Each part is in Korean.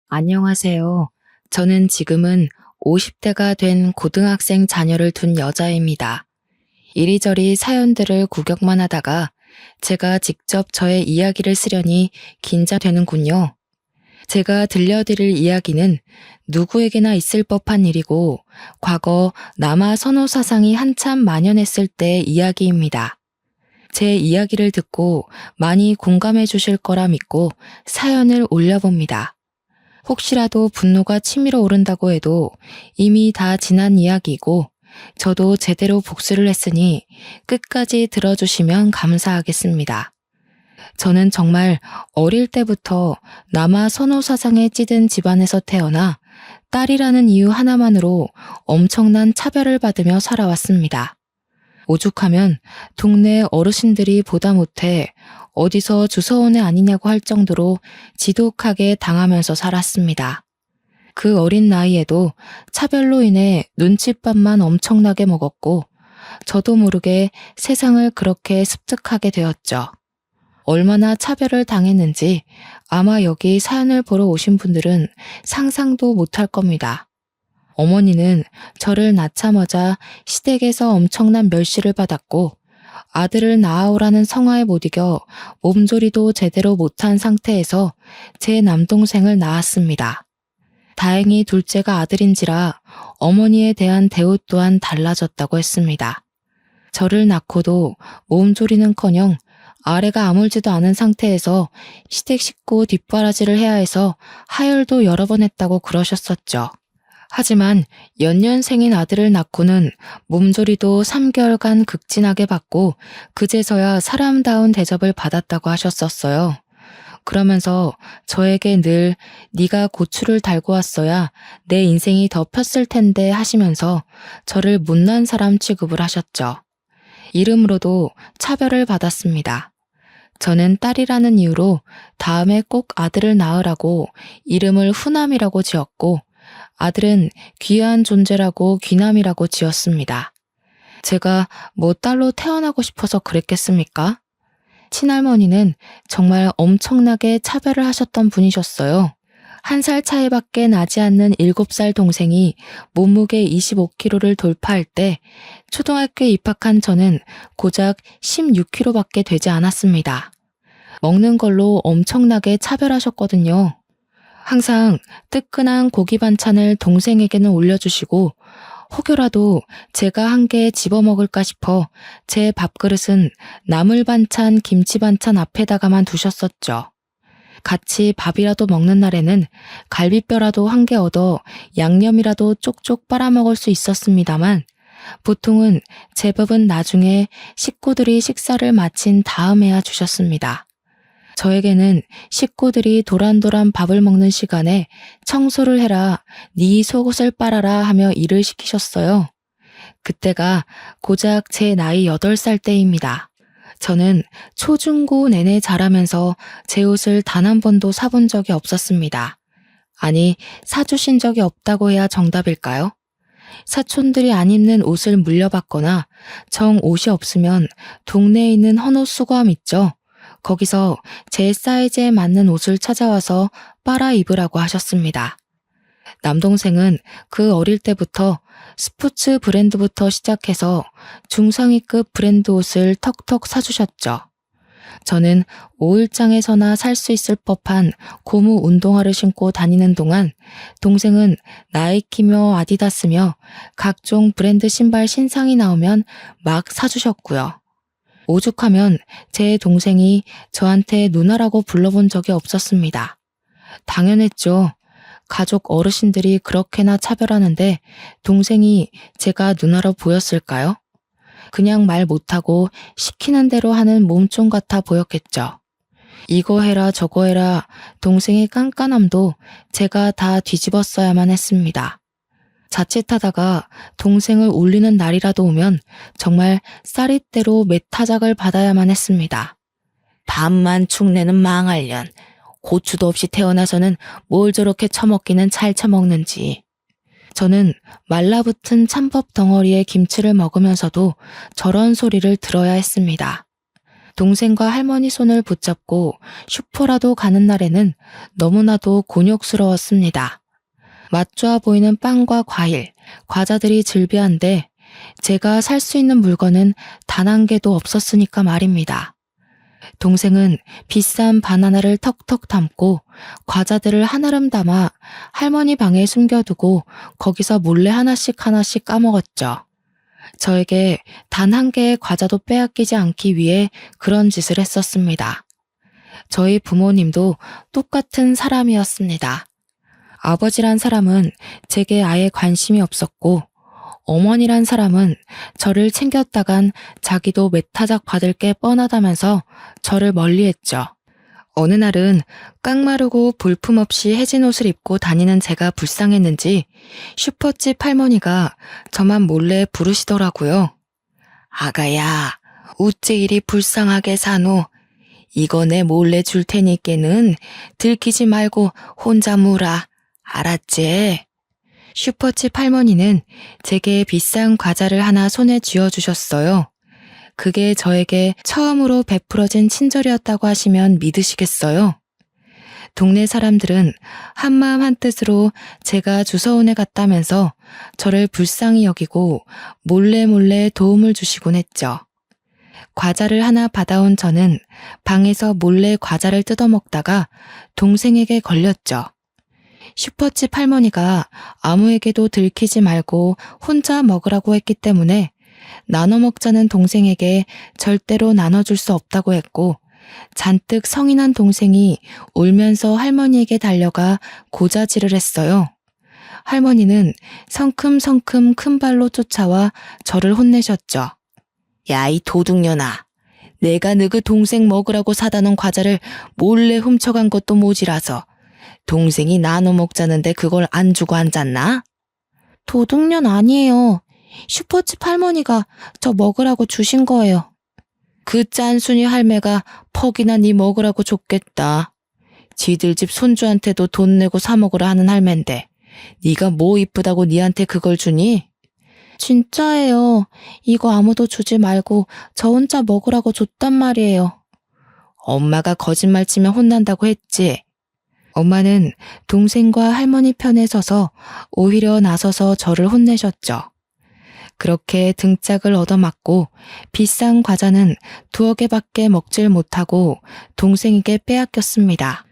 안녕하세요. 저는 지금은 50대가 된 고등학생 자녀를 둔 여자입니다. 이리저리 사연들을 구경만 하다가 제가 직접 저의 이야기를 쓰려니 긴장되는군요. 제가 들려드릴 이야기는 누구에게나 있을 법한 일이고 과거 남아 선호 사상이 한참 만연했을 때의 이야기입니다. 제 이야기를 듣고 많이 공감해 주실 거라 믿고 사연을 올려봅니다. 혹시라도 분노가 치밀어 오른다고 해도 이미 다 지난 이야기이고 저도 제대로 복수를 했으니 끝까지 들어주시면 감사하겠습니다. 저는 정말 어릴 때부터 남아 선호 사상에 찌든 집안에서 태어나 딸이라는 이유 하나만으로 엄청난 차별을 받으며 살아왔습니다. 오죽하면 동네 어르신들이 보다 못해 어디서 주워온 애 아니냐고 할 정도로 지독하게 당하면서 살았습니다. 그 어린 나이에도 차별로 인해 눈칫밥만 엄청나게 먹었고 저도 모르게 세상을 그렇게 습득하게 되었죠. 얼마나 차별을 당했는지 아마 여기 사연을 보러 오신 분들은 상상도 못할 겁니다. 어머니는 저를 낳자마자 시댁에서 엄청난 멸시를 받았고 아들을 낳아오라는 성화에 못 이겨 몸조리도 제대로 못한 상태에서 제 남동생을 낳았습니다. 다행히 둘째가 아들인지라 어머니에 대한 대우 또한 달라졌다고 했습니다. 저를 낳고도 몸조리는커녕 아래가 아물지도 않은 상태에서 시댁 식구 뒷바라지를 해야 해서 하혈도 여러 번 했다고 그러셨었죠. 하지만 연년생인 아들을 낳고는 몸조리도 3개월간 극진하게 받고 그제서야 사람다운 대접을 받았다고 하셨었어요. 그러면서 저에게 늘 네가 고추를 달고 왔어야 내 인생이 더 폈을 텐데 하시면서 저를 못난 사람 취급을 하셨죠. 이름으로도 차별을 받았습니다. 저는 딸이라는 이유로 다음에 꼭 아들을 낳으라고 이름을 후남이라고 지었고 아들은 귀한 존재라고 귀남이라고 지었습니다. 제가 뭐 딸로 태어나고 싶어서 그랬겠습니까? 친할머니는 정말 엄청나게 차별을 하셨던 분이셨어요. 1살 차이밖에 나지 않는 7살 동생이 몸무게 25kg를 돌파할 때 초등학교에 입학한 저는 고작 16kg밖에 되지 않았습니다. 먹는 걸로 엄청나게 차별하셨거든요. 항상 뜨끈한 고기 반찬을 동생에게는 올려주시고 혹여라도 제가 한 개 집어먹을까 싶어 제 밥그릇은 나물 반찬, 김치 반찬 앞에다가만 두셨었죠. 같이 밥이라도 먹는 날에는 갈비뼈라도 한 개 얻어 양념이라도 쪽쪽 빨아먹을 수 있었습니다만 보통은 제 밥은 나중에 식구들이 식사를 마친 다음에야 주셨습니다. 저에게는 식구들이 도란도란 밥을 먹는 시간에 청소를 해라, 네 속옷을 빨아라 하며 일을 시키셨어요. 그때가 고작 제 나이 8살 때입니다. 저는 초중고 내내 자라면서 제 옷을 단 한 번도 사본 적이 없었습니다. 아니, 사주신 적이 없다고 해야 정답일까요? 사촌들이 안 입는 옷을 물려받거나 정 옷이 없으면 동네에 있는 헌옷 수거함 있죠? 거기서 제 사이즈에 맞는 옷을 찾아와서 빨아 입으라고 하셨습니다. 남동생은 그 어릴 때부터 스포츠 브랜드부터 시작해서 중상위급 브랜드 옷을 턱턱 사주셨죠. 저는 5일장에서나 살 수 있을 법한 고무 운동화를 신고 다니는 동안 동생은 나이키며 아디다스며 각종 브랜드 신발 신상이 나오면 막 사주셨고요. 오죽하면 제 동생이 저한테 누나라고 불러본 적이 없었습니다. 당연했죠. 가족 어르신들이 그렇게나 차별하는데 동생이 제가 누나로 보였을까요? 그냥 말 못하고 시키는 대로 하는 몸종 같아 보였겠죠. 이거 해라 저거 해라 동생의 깐깐함도 제가 다 뒤집었어야만 했습니다. 자칫하다가 동생을 울리는 날이라도 오면 정말 쌀이대로 매타작을 받아야만 했습니다. 밥만 축내는 망할년. 고추도 없이 태어나서는 뭘 저렇게 처먹기는 잘 처먹는지. 저는 말라붙은 찬밥 덩어리에 김치를 먹으면서도 저런 소리를 들어야 했습니다. 동생과 할머니 손을 붙잡고 슈퍼라도 가는 날에는 너무나도 곤욕스러웠습니다. 맛 좋아 보이는 빵과 과일, 과자들이 즐비한데 제가 살 수 있는 물건은 단 한 개도 없었으니까 말입니다. 동생은 비싼 바나나를 턱턱 담고 과자들을 한아름 담아 할머니 방에 숨겨두고 거기서 몰래 하나씩 까먹었죠. 저에게 단 한 개의 과자도 빼앗기지 않기 위해 그런 짓을 했었습니다. 저희 부모님도 똑같은 사람이었습니다. 아버지란 사람은 제게 아예 관심이 없었고 어머니란 사람은 저를 챙겼다간 자기도 메타작 받을 게 뻔하다면서 저를 멀리했죠. 어느 날은 깡마르고 볼품없이 해진 옷을 입고 다니는 제가 불쌍했는지 슈퍼집 할머니가 저만 몰래 부르시더라고요. 아가야, 우째 이리 불쌍하게 사노. 이거 내 몰래 줄 테니께는 들키지 말고 혼자 무라. 알았지? 슈퍼집 할머니는 제게 비싼 과자를 하나 손에 쥐어주셨어요. 그게 저에게 처음으로 베풀어진 친절이었다고 하시면 믿으시겠어요? 동네 사람들은 한마음 한뜻으로 제가 주서원에 갔다면서 저를 불쌍히 여기고 몰래 도움을 주시곤 했죠. 과자를 하나 받아온 저는 방에서 몰래 과자를 뜯어먹다가 동생에게 걸렸죠. 슈퍼집 할머니가 아무에게도 들키지 말고 혼자 먹으라고 했기 때문에 나눠 먹자는 동생에게 절대로 나눠줄 수 없다고 했고 잔뜩 성이 난 동생이 울면서 할머니에게 달려가 고자질을 했어요. 할머니는 성큼성큼 큰 발로 쫓아와 저를 혼내셨죠. 야, 이 도둑년아. 내가 너그 동생 먹으라고 사다 놓은 과자를 몰래 훔쳐간 것도 모자라서 동생이 나눠 먹자는데 그걸 안 주고 앉았나? 도둑년 아니에요. 슈퍼집 할머니가 저 먹으라고 주신 거예요. 그 짠순이 할매가 퍽이나 네 먹으라고 줬겠다. 지들 집 손주한테도 돈 내고 사 먹으라 하는 할매인데 네가 뭐 이쁘다고 니한테 그걸 주니? 진짜예요. 이거 아무도 주지 말고 저 혼자 먹으라고 줬단 말이에요. 엄마가 거짓말 치면 혼난다고 했지. 엄마는 동생과 할머니 편에 서서 오히려 나서서 저를 혼내셨죠. 그렇게 등짝을 얻어맞고 비싼 과자는 2개밖에 먹질 못하고 동생에게 빼앗겼습니다.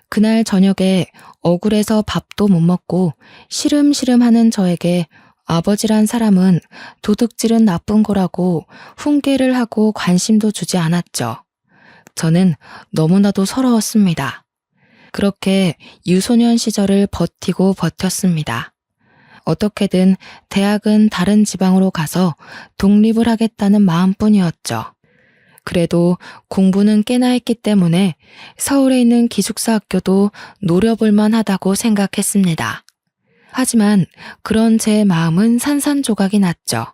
그날 저녁에 억울해서 밥도 못 먹고 시름시름하는 저에게 아버지란 사람은 도둑질은 나쁜 거라고 훈계를 하고 관심도 주지 않았죠. 저는 너무나도 서러웠습니다. 그렇게 유소년 시절을 버티고 버텼습니다. 어떻게든 대학은 다른 지방으로 가서 독립을 하겠다는 마음뿐이었죠. 그래도 공부는 꽤나 했기 때문에 서울에 있는 기숙사 학교도 노려볼 만하다고 생각했습니다. 하지만 그런 제 마음은 산산조각이 났죠.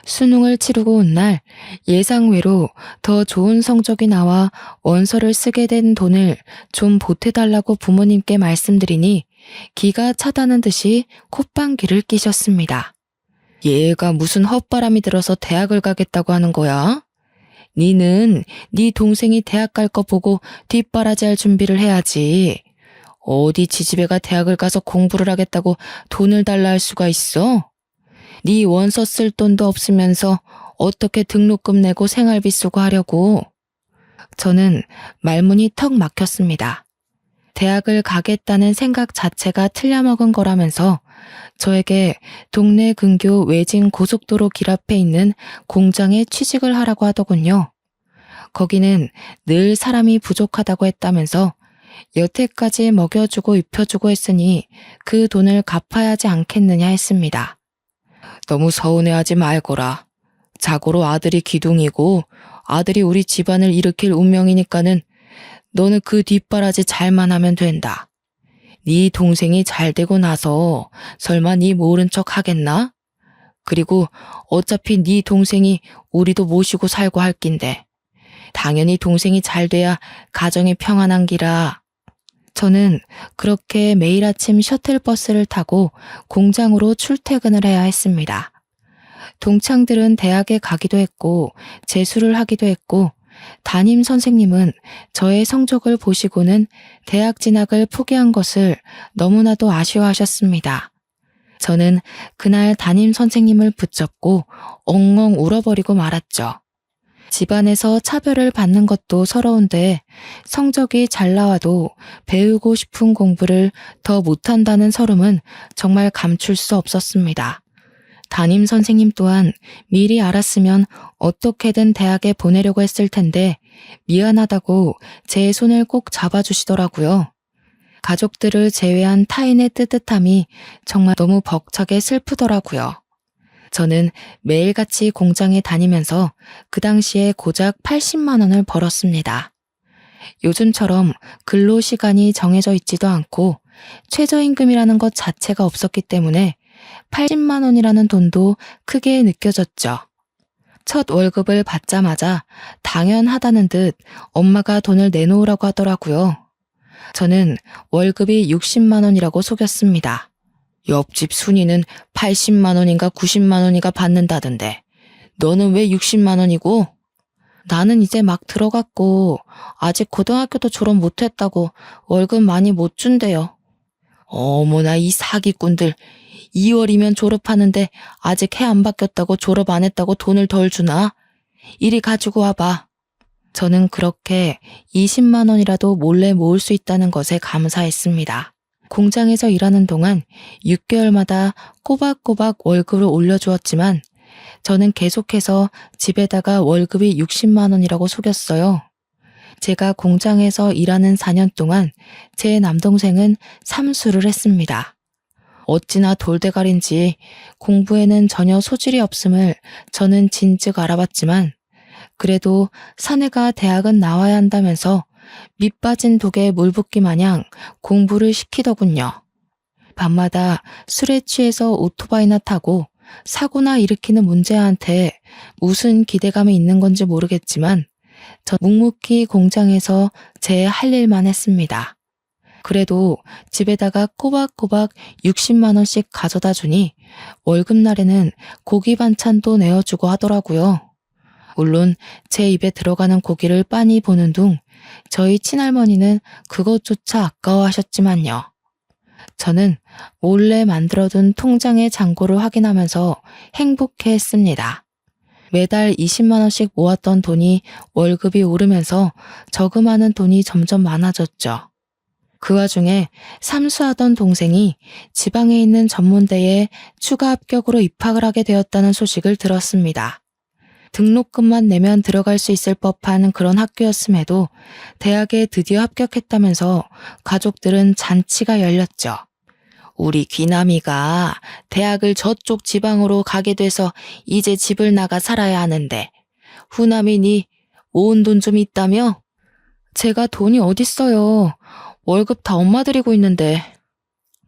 수능을 치르고 온 날 예상외로 더 좋은 성적이 나와 원서를 쓰게 된 돈을 좀 보태달라고 부모님께 말씀드리니 기가 차다는 듯이 콧방귀를 끼셨습니다. 얘가 무슨 헛바람이 들어서 대학을 가겠다고 하는 거야? 니는 네 동생이 대학 갈 거 보고 뒷바라지할 준비를 해야지. 어디 지지배가 대학을 가서 공부를 하겠다고 돈을 달라 할 수가 있어? 네 원서 쓸 돈도 없으면서 어떻게 등록금 내고 생활비 쓰고 하려고. 저는 말문이 턱 막혔습니다. 대학을 가겠다는 생각 자체가 틀려먹은 거라면서 저에게 동네 근교 외진 고속도로 길 앞에 있는 공장에 취직을 하라고 하더군요. 거기는 늘 사람이 부족하다고 했다면서 여태까지 먹여주고 입혀주고 했으니 그 돈을 갚아야 하지 않겠느냐 했습니다. 너무 서운해하지 말거라. 자고로 아들이 기둥이고 아들이 우리 집안을 일으킬 운명이니까는 너는 그 뒷바라지 잘만 하면 된다. 네 동생이 잘 되고 나서 설마 네 모른 척 하겠나? 그리고 어차피 네 동생이 우리도 모시고 살고 할 낀데 당연히 동생이 잘 돼야 가정이 평안한 기라. 저는 그렇게 매일 아침 셔틀버스를 타고 공장으로 출퇴근을 해야 했습니다. 동창들은 대학에 가기도 했고 재수를 하기도 했고 담임 선생님은 저의 성적을 보시고는 대학 진학을 포기한 것을 너무나도 아쉬워하셨습니다. 저는 그날 담임 선생님을 붙잡고 엉엉 울어버리고 말았죠. 집안에서 차별을 받는 것도 서러운데 성적이 잘 나와도 배우고 싶은 공부를 더 못한다는 서름은 정말 감출 수 없었습니다. 담임 선생님 또한 미리 알았으면 어떻게든 대학에 보내려고 했을 텐데 미안하다고 제 손을 꼭 잡아주시더라고요. 가족들을 제외한 타인의 뜨뜻함이 정말 너무 벅차게 슬프더라고요. 저는 매일같이 공장에 다니면서 그 당시에 고작 80만 원을 벌었습니다. 요즘처럼 근로 시간이 정해져 있지도 않고 최저임금이라는 것 자체가 없었기 때문에 80만 원이라는 돈도 크게 느껴졌죠. 첫 월급을 받자마자 당연하다는 듯 엄마가 돈을 내놓으라고 하더라고요. 저는 월급이 60만 원이라고 속였습니다. 옆집 순이는 80만 원인가 90만 원인가 받는다던데 너는 왜 60만 원이고? 나는 이제 막 들어갔고 아직 고등학교도 졸업 못했다고 월급 많이 못 준대요. 어머나 이 사기꾼들 2월이면 졸업하는데 아직 해 안 바뀌었다고 졸업 안 했다고 돈을 덜 주나? 이리 가지고 와봐. 저는 그렇게 20만 원이라도 몰래 모을 수 있다는 것에 감사했습니다. 공장에서 일하는 동안 6개월마다 꼬박꼬박 월급을 올려주었지만 저는 계속해서 집에다가 월급이 60만 원이라고 속였어요. 제가 공장에서 일하는 4년 동안 제 남동생은 삼수를 했습니다. 어찌나 돌대가리인지 공부에는 전혀 소질이 없음을 저는 진즉 알아봤지만 그래도 사내가 대학은 나와야 한다면서 밑 빠진 독에 물 붓기 마냥 공부를 시키더군요. 밤마다 술에 취해서 오토바이나 타고 사고나 일으키는 문제한테 무슨 기대감이 있는 건지 모르겠지만 저 묵묵히 공장에서 제 할 일만 했습니다. 그래도 집에다가 꼬박꼬박 60만 원씩 가져다 주니 월급날에는 고기 반찬도 내어주고 하더라고요. 물론 제 입에 들어가는 고기를 빤히 보는 둥 저희 친할머니는 그것조차 아까워하셨지만요. 저는 몰래 만들어둔 통장의 잔고를 확인하면서 행복해했습니다. 매달 20만 원씩 모았던 돈이 월급이 오르면서 저금하는 돈이 점점 많아졌죠. 그 와중에 삼수하던 동생이 지방에 있는 전문대에 추가 합격으로 입학을 하게 되었다는 소식을 들었습니다. 등록금만 내면 들어갈 수 있을 법한 그런 학교였음에도 대학에 드디어 합격했다면서 가족들은 잔치가 열렸죠. 우리 귀남이가 대학을 저쪽 지방으로 가게 돼서 이제 집을 나가 살아야 하는데 후남이 니 모은 돈 좀 있다며? 제가 돈이 어딨어요. 월급 다 엄마 드리고 있는데.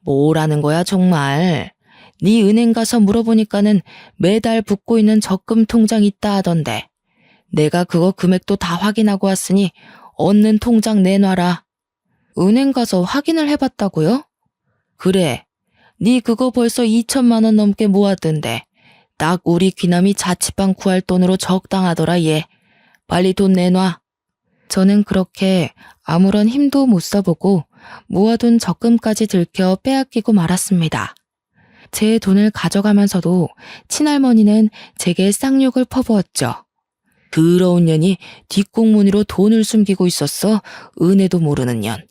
뭐라는 거야 정말. 네 은행 가서 물어보니까는 매달 붓고 있는 적금 통장 있다 하던데. 내가 그거 금액도 다 확인하고 왔으니 얻는 통장 내놔라. 은행 가서 확인을 해봤다고요? 그래. 네 그거 벌써 2천만 원 넘게 모았던데. 딱 우리 귀남이 자취방 구할 돈으로 적당하더라 얘. 빨리 돈 내놔. 저는 그렇게 아무런 힘도 못 써보고 모아둔 적금까지 들켜 빼앗기고 말았습니다. 제 돈을 가져가면서도 친할머니는 제게 쌍욕을 퍼부었죠. 더러운 년이 뒷공무니로 돈을 숨기고 있었어. 은혜도 모르는 년.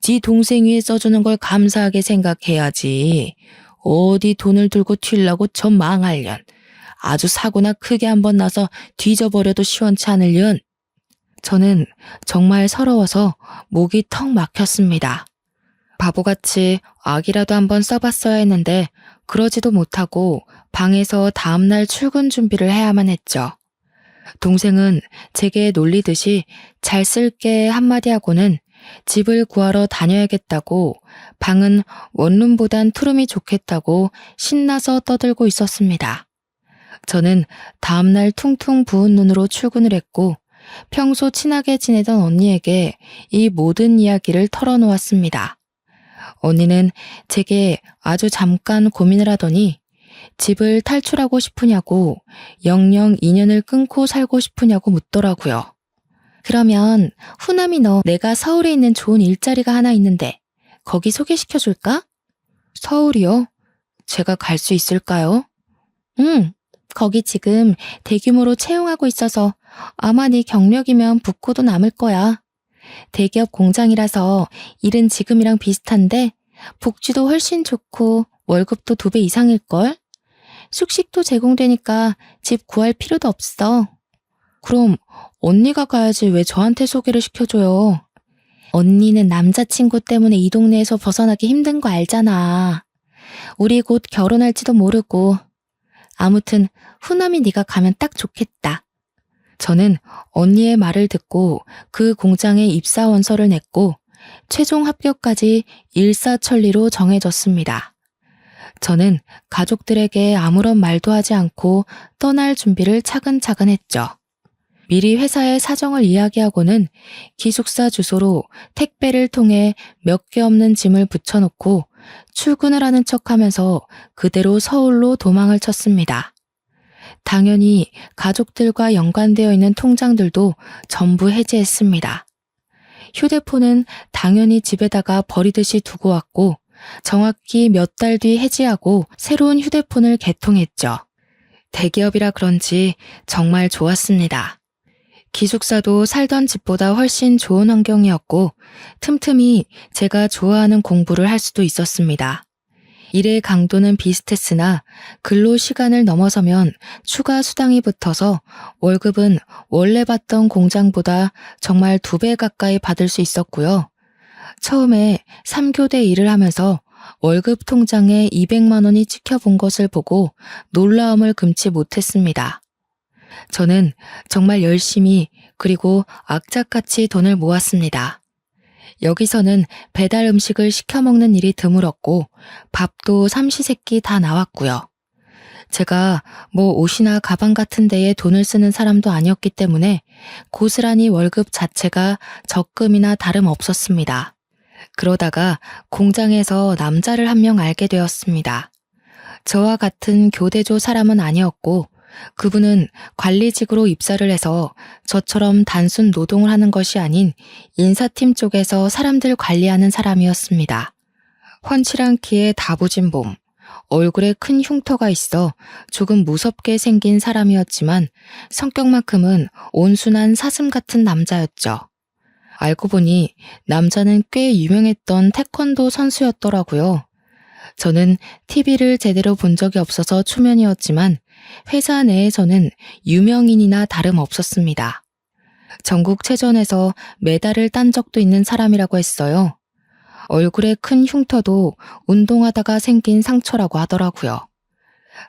지 동생 위에 써주는 걸 감사하게 생각해야지. 어디 돈을 들고 튀려고 저 망할 년. 아주 사고나 크게 한번 나서 뒤져버려도 시원치 않을 년. 저는 정말 서러워서 목이 턱 막혔습니다. 바보같이 악이라도 한번 써봤어야 했는데 그러지도 못하고 방에서 다음날 출근 준비를 해야만 했죠. 동생은 제게 놀리듯이 잘 쓸게 한마디 하고는 집을 구하러 다녀야겠다고 방은 원룸보단 투룸이 좋겠다고 신나서 떠들고 있었습니다. 저는 다음날 퉁퉁 부은 눈으로 출근을 했고 평소 친하게 지내던 언니에게 이 모든 이야기를 털어놓았습니다. 언니는 제게 아주 잠깐 고민을 하더니 집을 탈출하고 싶으냐고 영영 인연을 끊고 살고 싶으냐고 묻더라고요. 그러면 후남이 너 내가 서울에 있는 좋은 일자리가 하나 있는데 거기 소개시켜줄까? 서울이요? 제가 갈 수 있을까요? 응, 거기 지금 대규모로 채용하고 있어서 아마 네 경력이면 붙고도 남을 거야. 대기업 공장이라서 일은 지금이랑 비슷한데 복지도 훨씬 좋고 월급도 2배 이상일걸? 숙식도 제공되니까 집 구할 필요도 없어. 그럼 언니가 가야지 왜 저한테 소개를 시켜줘요? 언니는 남자친구 때문에 이 동네에서 벗어나기 힘든 거 알잖아. 우리 곧 결혼할지도 모르고. 아무튼 후남이 네가 가면 딱 좋겠다. 저는 언니의 말을 듣고 그 공장에 입사 원서를 냈고 최종 합격까지 일사천리로 정해졌습니다. 저는 가족들에게 아무런 말도 하지 않고 떠날 준비를 차근차근 했죠. 미리 회사의 사정을 이야기하고는 기숙사 주소로 택배를 통해 몇 개 없는 짐을 붙여놓고 출근을 하는 척하면서 그대로 서울로 도망을 쳤습니다. 당연히 가족들과 연관되어 있는 통장들도 전부 해지했습니다. 휴대폰은 당연히 집에다가 버리듯이 두고 왔고 정확히 몇 달 뒤 해지하고 새로운 휴대폰을 개통했죠. 대기업이라 그런지 정말 좋았습니다. 기숙사도 살던 집보다 훨씬 좋은 환경이었고 틈틈이 제가 좋아하는 공부를 할 수도 있었습니다. 일의 강도는 비슷했으나 근로 시간을 넘어서면 추가 수당이 붙어서 월급은 원래 받던 공장보다 정말 2배 가까이 받을 수 있었고요. 처음에 3교대 일을 하면서 월급 통장에 200만 원이 찍혀본 것을 보고 놀라움을 금치 못했습니다. 저는 정말 열심히 그리고 악착같이 돈을 모았습니다. 여기서는 배달 음식을 시켜 먹는 일이 드물었고 밥도 삼시세끼 다 나왔고요. 제가 뭐 옷이나 가방 같은 데에 돈을 쓰는 사람도 아니었기 때문에 고스란히 월급 자체가 적금이나 다름없었습니다. 그러다가 공장에서 남자를 한 명 알게 되었습니다. 저와 같은 교대조 사람은 아니었고 그분은 관리직으로 입사를 해서 저처럼 단순 노동을 하는 것이 아닌 인사팀 쪽에서 사람들 관리하는 사람이었습니다. 훤칠한 키에 다부진 몸, 얼굴에 큰 흉터가 있어 조금 무섭게 생긴 사람이었지만 성격만큼은 온순한 사슴 같은 남자였죠. 알고 보니 남자는 꽤 유명했던 태권도 선수였더라고요. 저는 TV를 제대로 본 적이 없어서 초면이었지만 회사 내에서는 유명인이나 다름없었습니다. 전국체전에서 메달을 딴 적도 있는 사람이라고 했어요. 얼굴에 큰 흉터도 운동하다가 생긴 상처라고 하더라고요.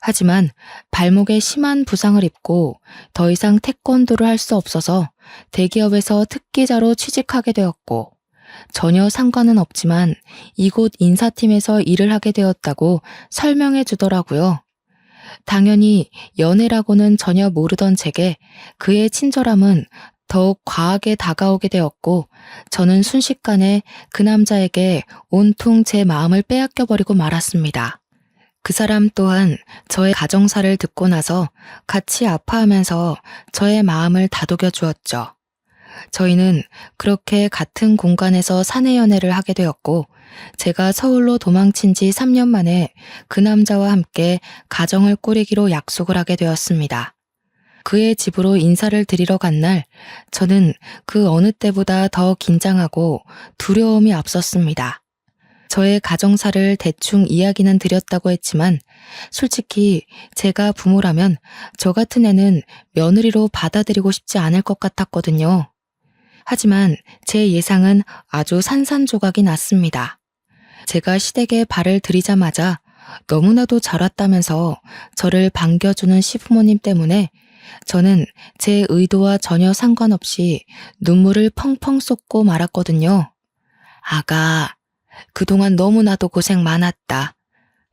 하지만 발목에 심한 부상을 입고 더 이상 태권도를 할 수 없어서 대기업에서 특기자로 취직하게 되었고 전혀 상관은 없지만 이곳 인사팀에서 일을 하게 되었다고 설명해 주더라고요. 당연히 연애라고는 전혀 모르던 제게 그의 친절함은 더욱 과하게 다가오게 되었고 저는 순식간에 그 남자에게 온통 제 마음을 빼앗겨버리고 말았습니다. 그 사람 또한 저의 가정사를 듣고 나서 같이 아파하면서 저의 마음을 다독여 주었죠. 저희는 그렇게 같은 공간에서 사내 연애를 하게 되었고 제가 서울로 도망친 지 3년 만에 그 남자와 함께 가정을 꾸리기로 약속을 하게 되었습니다. 그의 집으로 인사를 드리러 간 날 저는 그 어느 때보다 더 긴장하고 두려움이 앞섰습니다. 저의 가정사를 대충 이야기는 드렸다고 했지만 솔직히 제가 부모라면 저 같은 애는 며느리로 받아들이고 싶지 않을 것 같았거든요. 하지만 제 예상은 아주 산산조각이 났습니다. 제가 시댁에 발을 들이자마자 너무나도 잘 왔다면서 저를 반겨주는 시부모님 때문에 저는 제 의도와 전혀 상관없이 눈물을 펑펑 쏟고 말았거든요. 아가, 그동안 너무나도 고생 많았다.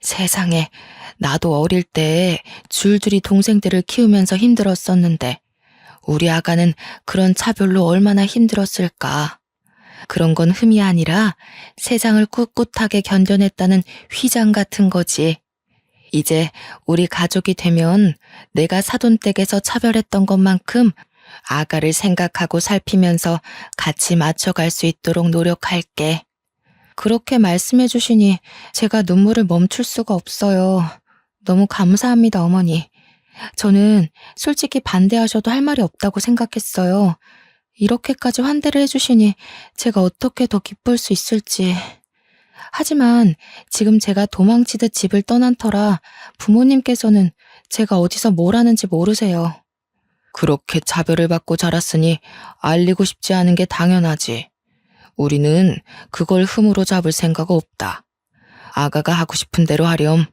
세상에, 나도 어릴 때 줄줄이 동생들을 키우면서 힘들었었는데 우리 아가는 그런 차별로 얼마나 힘들었을까. 그런 건 흠이 아니라 세상을 꿋꿋하게 견뎌냈다는 휘장 같은 거지. 이제 우리 가족이 되면 내가 사돈댁에서 차별했던 것만큼 아가를 생각하고 살피면서 같이 맞춰갈 수 있도록 노력할게. 그렇게 말씀해 주시니 제가 눈물을 멈출 수가 없어요. 너무 감사합니다, 어머니. 저는 솔직히 반대하셔도 할 말이 없다고 생각했어요. 이렇게까지 환대를 해주시니 제가 어떻게 더 기쁠 수 있을지. 하지만 지금 제가 도망치듯 집을 떠난 터라 부모님께서는 제가 어디서 뭘 하는지 모르세요. 그렇게 차별을 받고 자랐으니 알리고 싶지 않은 게 당연하지. 우리는 그걸 흠으로 잡을 생각 없다. 아가가 하고 싶은 대로 하렴.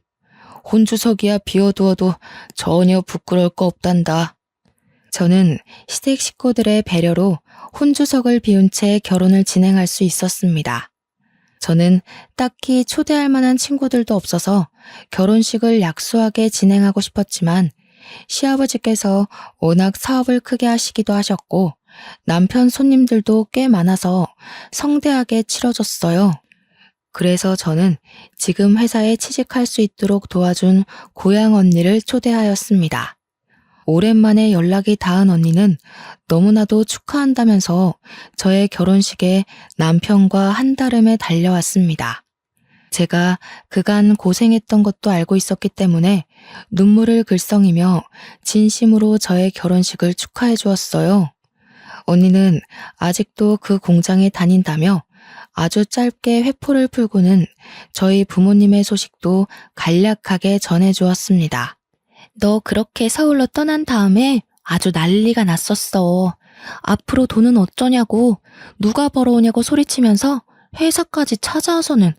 혼주석이야 비워두어도 전혀 부끄러울 거 없단다. 저는 시댁 식구들의 배려로 혼주석을 비운 채 결혼을 진행할 수 있었습니다. 저는 딱히 초대할 만한 친구들도 없어서 결혼식을 약소하게 진행하고 싶었지만 시아버지께서 워낙 사업을 크게 하시기도 하셨고 남편 손님들도 꽤 많아서 성대하게 치러졌어요. 그래서 저는 지금 회사에 취직할 수 있도록 도와준 고향 언니를 초대하였습니다. 오랜만에 연락이 닿은 언니는 너무나도 축하한다면서 저의 결혼식에 남편과 한달음에 달려왔습니다. 제가 그간 고생했던 것도 알고 있었기 때문에 눈물을 글썽이며 진심으로 저의 결혼식을 축하해 주었어요. 언니는 아직도 그 공장에 다닌다며 아주 짧게 회포를 풀고는 저희 부모님의 소식도 간략하게 전해주었습니다. 너 그렇게 서울로 떠난 다음에 아주 난리가 났었어. 앞으로 돈은 어쩌냐고, 누가 벌어오냐고 소리치면서 회사까지 찾아와서는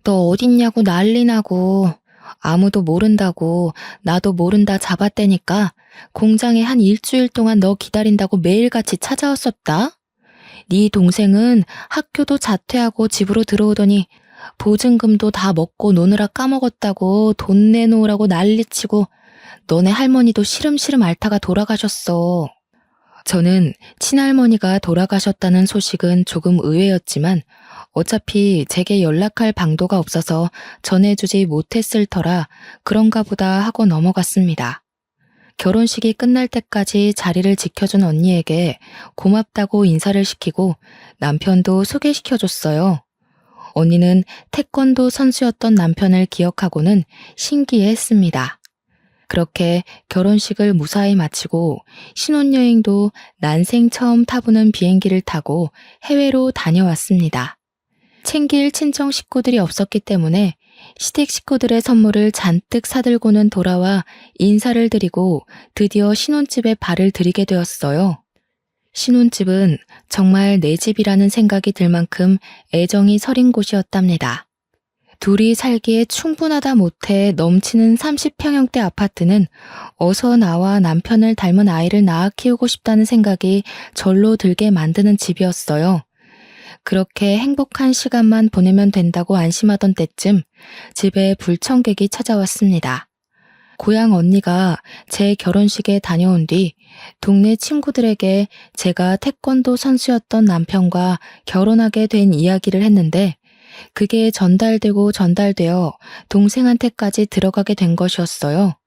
너 어딨냐고 난리 나고, 아무도 모른다고 나도 모른다 잡았대니까 공장에 한 일주일 동안 너 기다린다고 매일같이 찾아왔었다. 네 동생은 학교도 자퇴하고 집으로 들어오더니 보증금도 다 먹고 노느라 까먹었다고 돈 내놓으라고 난리치고 너네 할머니도 시름시름 앓다가 돌아가셨어. 저는 친할머니가 돌아가셨다는 소식은 조금 의외였지만 어차피 제게 연락할 방도가 없어서 전해주지 못했을 터라 그런가 보다 하고 넘어갔습니다. 결혼식이 끝날 때까지 자리를 지켜준 언니에게 고맙다고 인사를 시키고 남편도 소개시켜줬어요. 언니는 태권도 선수였던 남편을 기억하고는 신기해했습니다. 그렇게 결혼식을 무사히 마치고 신혼여행도 난생 처음 타보는 비행기를 타고 해외로 다녀왔습니다. 챙길 친정 식구들이 없었기 때문에 시댁 식구들의 선물을 잔뜩 사들고는 돌아와 인사를 드리고 드디어 신혼집에 발을 들이게 되었어요. 신혼집은 정말 내 집이라는 생각이 들 만큼 애정이 서린 곳이었답니다. 둘이 살기에 충분하다 못해 넘치는 30평형대 아파트는 어서 나와 남편을 닮은 아이를 낳아 키우고 싶다는 생각이 절로 들게 만드는 집이었어요. 그렇게 행복한 시간만 보내면 된다고 안심하던 때쯤 집에 불청객이 찾아왔습니다. 고향 언니가 제 결혼식에 다녀온 뒤 동네 친구들에게 제가 태권도 선수였던 남편과 결혼하게 된 이야기를 했는데 그게 전달되어 동생한테까지 들어가게 된 것이었어요.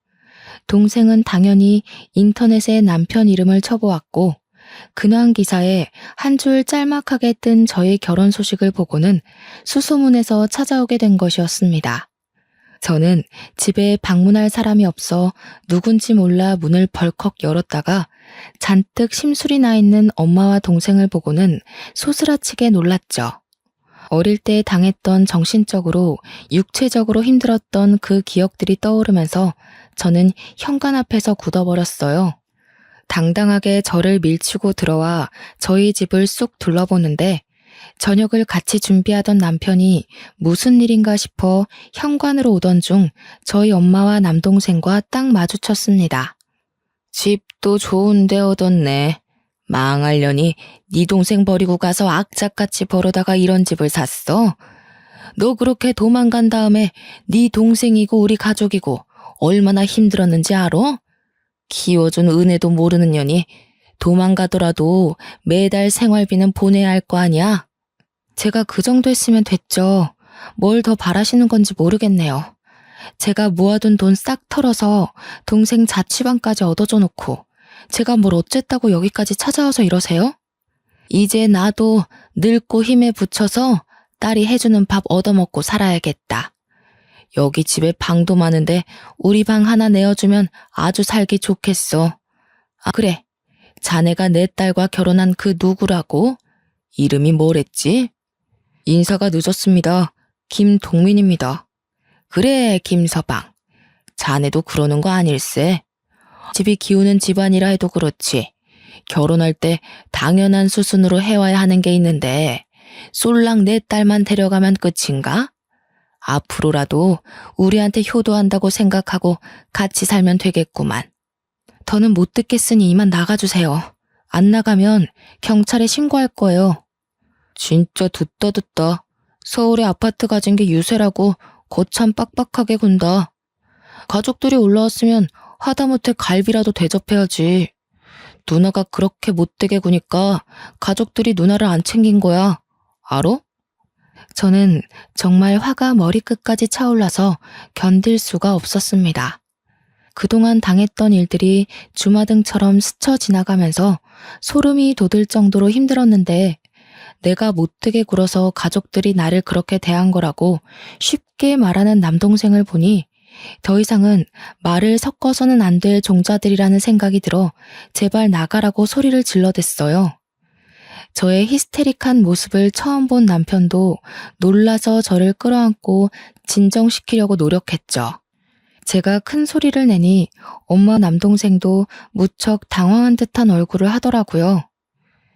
동생은 당연히 인터넷에 남편 이름을 쳐보았고 근황 기사에 한 줄 짤막하게 뜬 저의 결혼 소식을 보고는 수소문해서 찾아오게 된 것이었습니다. 저는 집에 방문할 사람이 없어 누군지 몰라 문을 벌컥 열었다가 잔뜩 심술이 나 있는 엄마와 동생을 보고는 소스라치게 놀랐죠. 어릴 때 당했던 정신적으로, 육체적으로 힘들었던 그 기억들이 떠오르면서 저는 현관 앞에서 굳어버렸어요. 당당하게 저를 밀치고 들어와 저희 집을 쑥 둘러보는데 저녁을 같이 준비하던 남편이 무슨 일인가 싶어 현관으로 오던 중 저희 엄마와 남동생과 딱 마주쳤습니다. 집도 좋은데 얻었네. 망하려니 네 동생 버리고 가서 악착같이 벌어다가 이런 집을 샀어? 너 그렇게 도망간 다음에 네 동생이고 우리 가족이고 얼마나 힘들었는지 알아? 키워준 은혜도 모르는 년이 도망가더라도 매달 생활비는 보내야 할 거 아니야? 제가 그 정도 했으면 됐죠. 뭘 더 바라시는 건지 모르겠네요. 제가 모아둔 돈 싹 털어서 동생 자취방까지 얻어줘 놓고 제가 뭘 어쨌다고 여기까지 찾아와서 이러세요? 이제 나도 늙고 힘에 부쳐서 딸이 해주는 밥 얻어먹고 살아야겠다. 여기 집에 방도 많은데 우리 방 하나 내어주면 아주 살기 좋겠어. 아, 그래. 자네가 내 딸과 결혼한 그 누구라고? 이름이 뭐랬지? 인사가 늦었습니다. 김동민입니다. 그래, 김서방. 자네도 그러는 거 아닐세? 집이 기우는 집안이라 해도 그렇지. 결혼할 때 당연한 수순으로 해와야 하는 게 있는데 쏠랑 내 딸만 데려가면 끝인가? 앞으로라도 우리한테 효도한다고 생각하고 같이 살면 되겠구만. 더는 못 듣겠으니 이만 나가주세요. 안 나가면 경찰에 신고할 거예요. 진짜 듣다. 서울에 아파트 가진 게 유세라고 거참 빡빡하게 군다. 가족들이 올라왔으면 하다못해 갈비라도 대접해야지. 누나가 그렇게 못되게 구니까 가족들이 누나를 안 챙긴 거야. 알어? 저는 정말 화가 머리끝까지 차올라서 견딜 수가 없었습니다. 그동안 당했던 일들이 주마등처럼 스쳐 지나가면서 소름이 돋을 정도로 힘들었는데 내가 못되게 굴어서 가족들이 나를 그렇게 대한 거라고 쉽게 말하는 남동생을 보니 더 이상은 말을 섞어서는 안 될 종자들이라는 생각이 들어 제발 나가라고 소리를 질러댔어요. 저의 히스테릭한 모습을 처음 본 남편도 놀라서 저를 끌어안고 진정시키려고 노력했죠. 제가 큰 소리를 내니 엄마 남동생도 무척 당황한 듯한 얼굴을 하더라고요.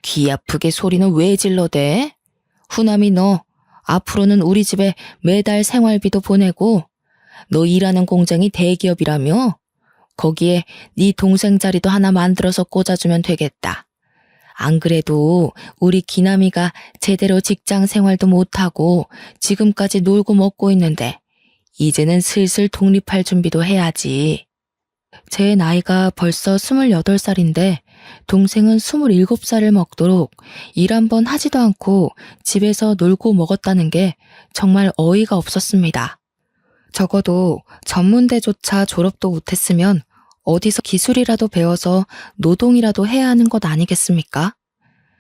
귀 아프게 소리는 왜 질러대? 후남이 너 앞으로는 우리 집에 매달 생활비도 보내고 너 일하는 공장이 대기업이라며? 거기에 네 동생 자리도 하나 만들어서 꽂아주면 되겠다. 안 그래도 우리 기남이가 제대로 직장 생활도 못하고 지금까지 놀고 먹고 있는데 이제는 슬슬 독립할 준비도 해야지. 제 나이가 벌써 28살인데 동생은 27살을 먹도록 일 한 번 하지도 않고 집에서 놀고 먹었다는 게 정말 어이가 없었습니다. 적어도 전문대조차 졸업도 못했으면 어디서 기술이라도 배워서 노동이라도 해야 하는 것 아니겠습니까?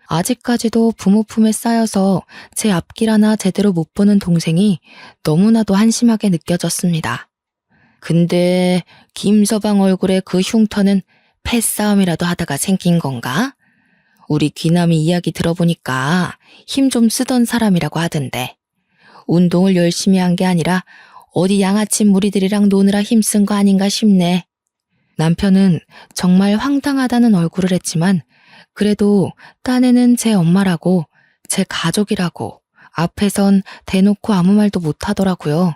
아직까지도 부모 품에 쌓여서 제 앞길 하나 제대로 못 보는 동생이 너무나도 한심하게 느껴졌습니다. 근데 김서방 얼굴에 그 흉터는 패싸움이라도 하다가 생긴 건가? 우리 귀남이 이야기 들어보니까 힘 좀 쓰던 사람이라고 하던데 운동을 열심히 한 게 아니라 어디 양아치 무리들이랑 노느라 힘쓴 거 아닌가 싶네. 남편은 정말 황당하다는 얼굴을 했지만 그래도 딴에는 제 엄마라고 제 가족이라고 앞에선 대놓고 아무 말도 못하더라고요.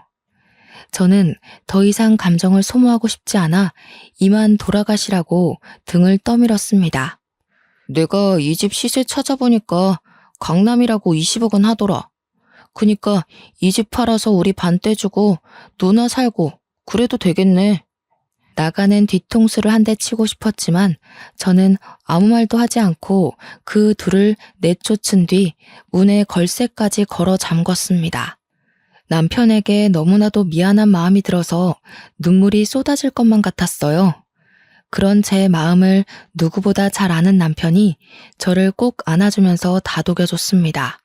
저는 더 이상 감정을 소모하고 싶지 않아 이만 돌아가시라고 등을 떠밀었습니다. 내가 이 집 시세 찾아보니까 강남이라고 20억 원 하더라. 그니까 이 집 팔아서 우리 반 떼주고 누나 살고 그래도 되겠네. 나가는 뒤통수를 한 대 치고 싶었지만 저는 아무 말도 하지 않고 그 둘을 내쫓은 뒤 문에 걸쇠까지 걸어 잠궜습니다. 남편에게 너무나도 미안한 마음이 들어서 눈물이 쏟아질 것만 같았어요. 그런 제 마음을 누구보다 잘 아는 남편이 저를 꼭 안아주면서 다독여줬습니다.